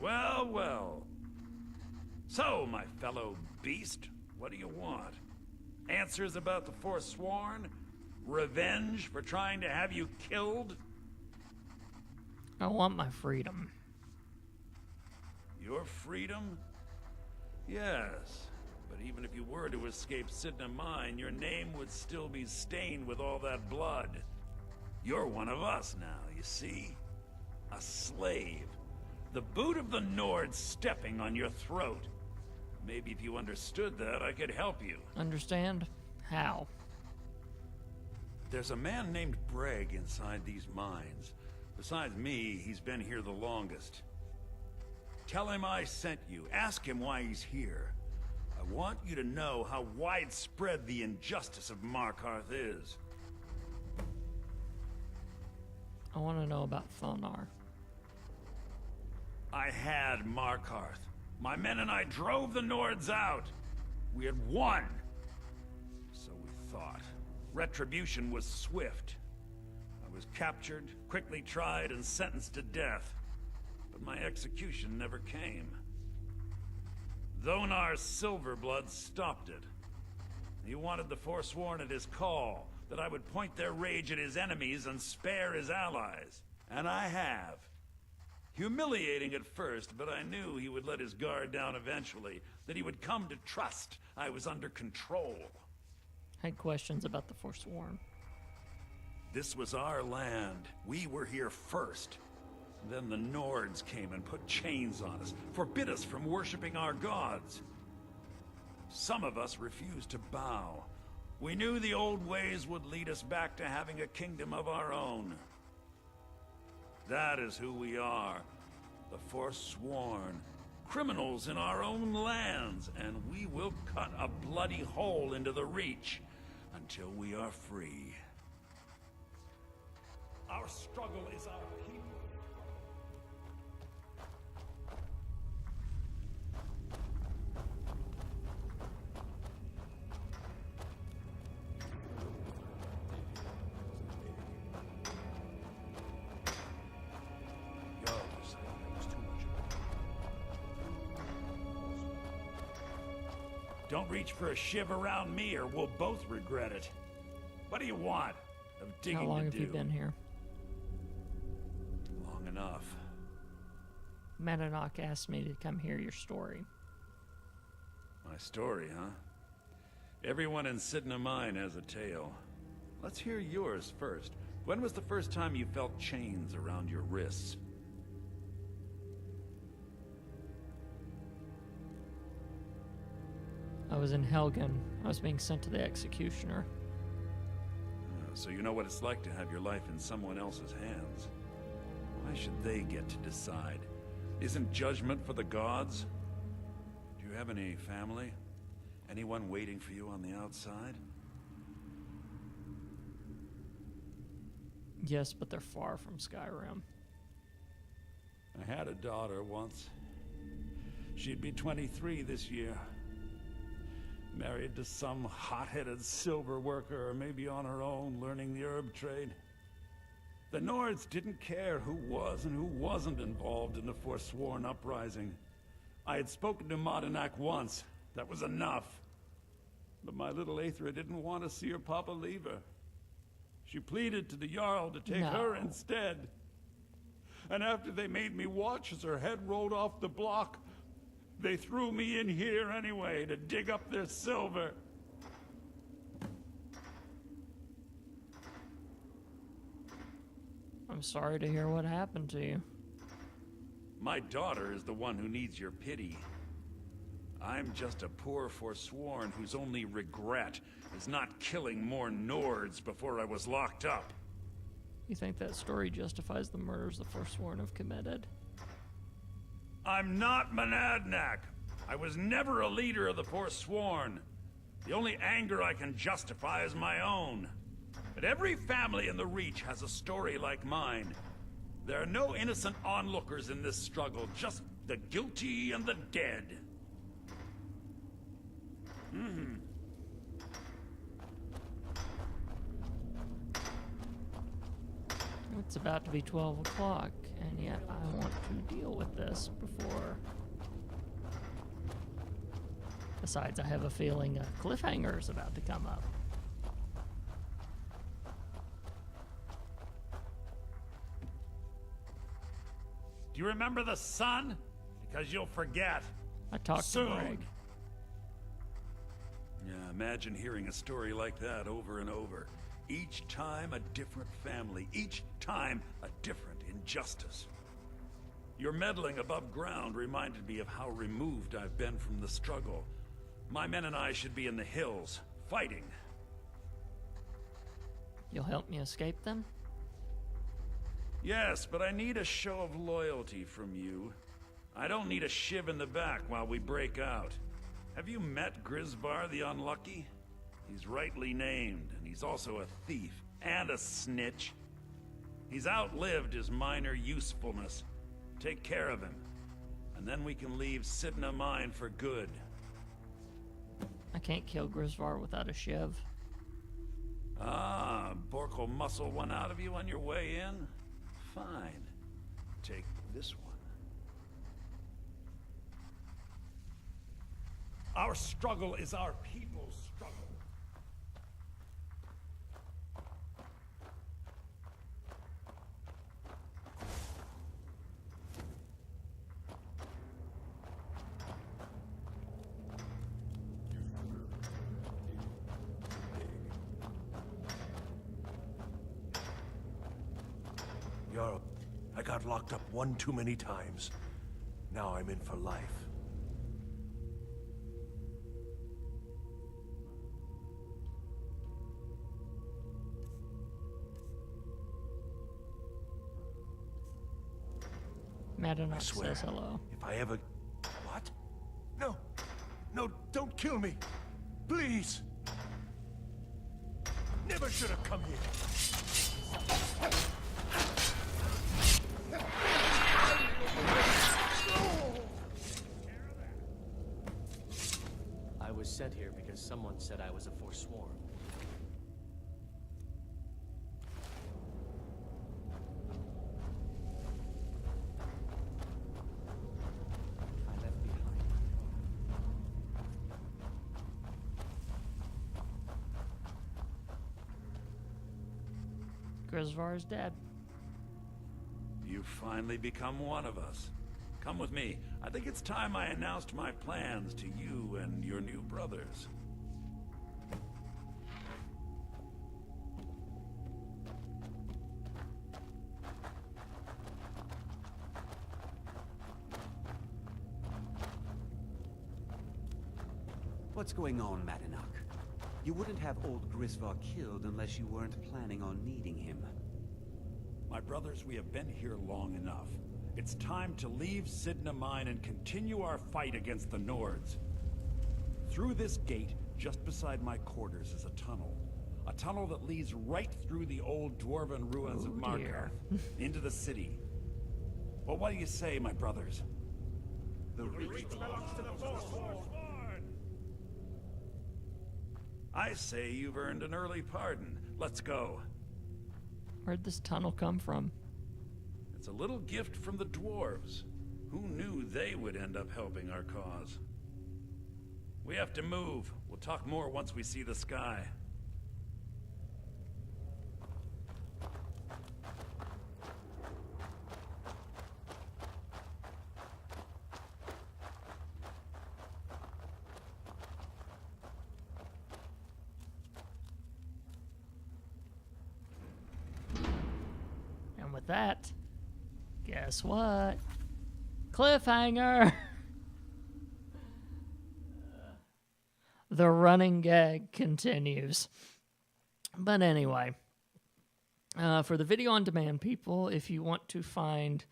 Well, well. So, my fellow beast, what do you want? Answers about the Forsworn? Revenge for trying to have you killed? I want my freedom. Your freedom? Yes. But even if you were to escape Sidna Mine, your name would still be stained with all that blood. You're one of us now, you see? A slave. The boot of the Nord stepping on your throat. Maybe if you understood that, I could help you. Understand? How? There's a man named Breg inside these mines. Besides me, he's been here the longest. Tell him I sent you. Ask him why he's here. I want you to know how widespread the injustice of Markarth is. I want to know about Thonar. I had Markarth. My men and I drove the Nords out. We had won. So we thought. Retribution was swift. I was captured, quickly tried, and sentenced to death. But my execution never came. Thonar's Silverblood stopped it. He wanted the Forsworn at his call, that I would point their rage at his enemies and spare his allies. And I have. Humiliating at first, but I knew he would let his guard down eventually, that he would come to trust I was under control. Had questions about the Forsworn. This was our land. We were here first. Then the Nords came and put chains on us, forbid us from worshipping our gods. Some of us refused to bow. We knew the old ways would lead us back to having a kingdom of our own. That is who we are. The Forsworn. Criminals in our own lands, and we will cut a bloody hole into the Reach until we are free. Our struggle is our people. Don't reach for a shiv around me or we'll both regret it. What do you want? Of digging How long to have do? you been here? Long enough. Madanok asked me to come hear your story. My story, huh? Everyone in Sidna Mine has a tale. Let's hear yours first. When was the first time you felt chains around your wrists? I was in Helgen. I was being sent to the executioner. So you know what it's like to have your life in someone else's hands. Why should they get to decide? Isn't judgment for the gods? Do you have any family? Anyone waiting for you on the outside? Yes, but they're far from Skyrim. had a daughter once. She'd be 23 this year. Married to some hot-headed silver worker, or maybe on her own, learning the herb trade. The Nords didn't care who was and who wasn't involved in the Forsworn uprising. I had spoken to Madanak once. That was enough. But my little Aethra didn't want to see her papa leave her. She pleaded to the Jarl to take her instead. And after they made me watch as her head rolled off the block, they threw me in here anyway to dig up their silver. I'm sorry to hear what happened to you. My daughter is the one who needs your pity. I'm just a poor Forsworn whose only regret is not killing more Nords before I was locked up. You think that story justifies the murders the Forsworn have committed? I'm not Monadnack. I was never a leader of the Forsworn. The only anger I can justify is my own. But every family in the Reach has a story like mine. There are no innocent onlookers in this struggle, just the guilty and the dead. It's about to be 12 o'clock, and yet I want to deal with this before... Besides, I have a feeling a cliffhanger is about to come up. Do you remember the sun? Because you'll forget. I talked soon. to Greg. Yeah, imagine hearing a story like that over and over. Each time a different family, each time a different injustice. Your meddling above ground reminded me of how removed I've been from the struggle. My men and I should be in the hills, fighting. You'll help me escape them? Yes, but I need a show of loyalty from you. I don't need a shiv in the back while we break out. Have you met Grisvar the Unlucky? He's rightly named, and he's also a thief and a snitch. He's outlived his minor usefulness. Take care of him, and then we can leave Sidna Mine for good. I can't kill Grisvar without a shiv. Ah, Bork will muscle one out of you on your way in? Fine. Take this one. Our struggle is our people's struggle. Jarl, I got locked up one too many times. Now I'm in for life. Madanak swear, says hello. If I ever... What? No! No, don't kill me! Please! Never should have come here! I was sent here because someone said I was a Forsworn. I left behind. Grisvar is dead. You've finally become one of us. Come with me. I think it's time I announced my plans to you and your new brothers. What's going on, Madanak? You wouldn't have old Grisvar killed unless you weren't planning on needing him. My brothers, we have been here long enough. It's time to leave Sidna Mine and continue our fight against the Nords. Through this gate, just beside my quarters, is a tunnel. A tunnel that leads right through the old dwarven ruins of Markarth, into the city. Well, what do you say, my brothers? The Reach belongs to the Forsworn. I say you've earned an early pardon. Let's go. Where'd this tunnel come from? It's a little gift from the dwarves. Who knew they would end up helping our cause? We have to move. We'll talk more once we see the sky. And with that, guess what? Cliffhanger! The running gag continues. But anyway, for the video on demand people, if you want to find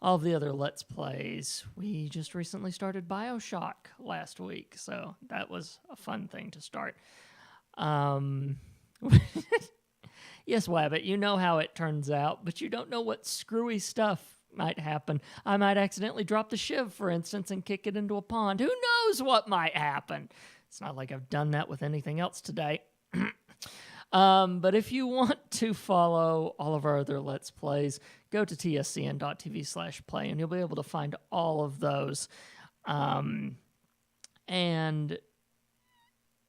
all of the other Let's Plays, we just recently started BioShock last week, so that was a fun thing to start. Yes, Wabbit, you know how it turns out, but you don't know what screwy stuff might happen. I might accidentally drop the shiv, for instance, and kick it into a pond. Who knows what might happen? It's not like I've done that with anything else today. But if you want to follow all of our other Let's Plays, go to tscn.tv/play, and you'll be able to find all of those. And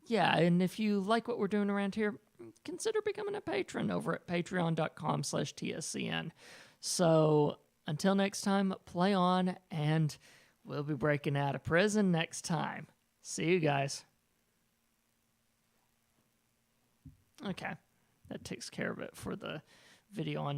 yeah, and if you like what we're doing around here, consider becoming a patron over at patreon.com/tscn. So until next time, play on, and we'll be breaking out of prison next time. See you guys. Okay, that takes care of it for the video on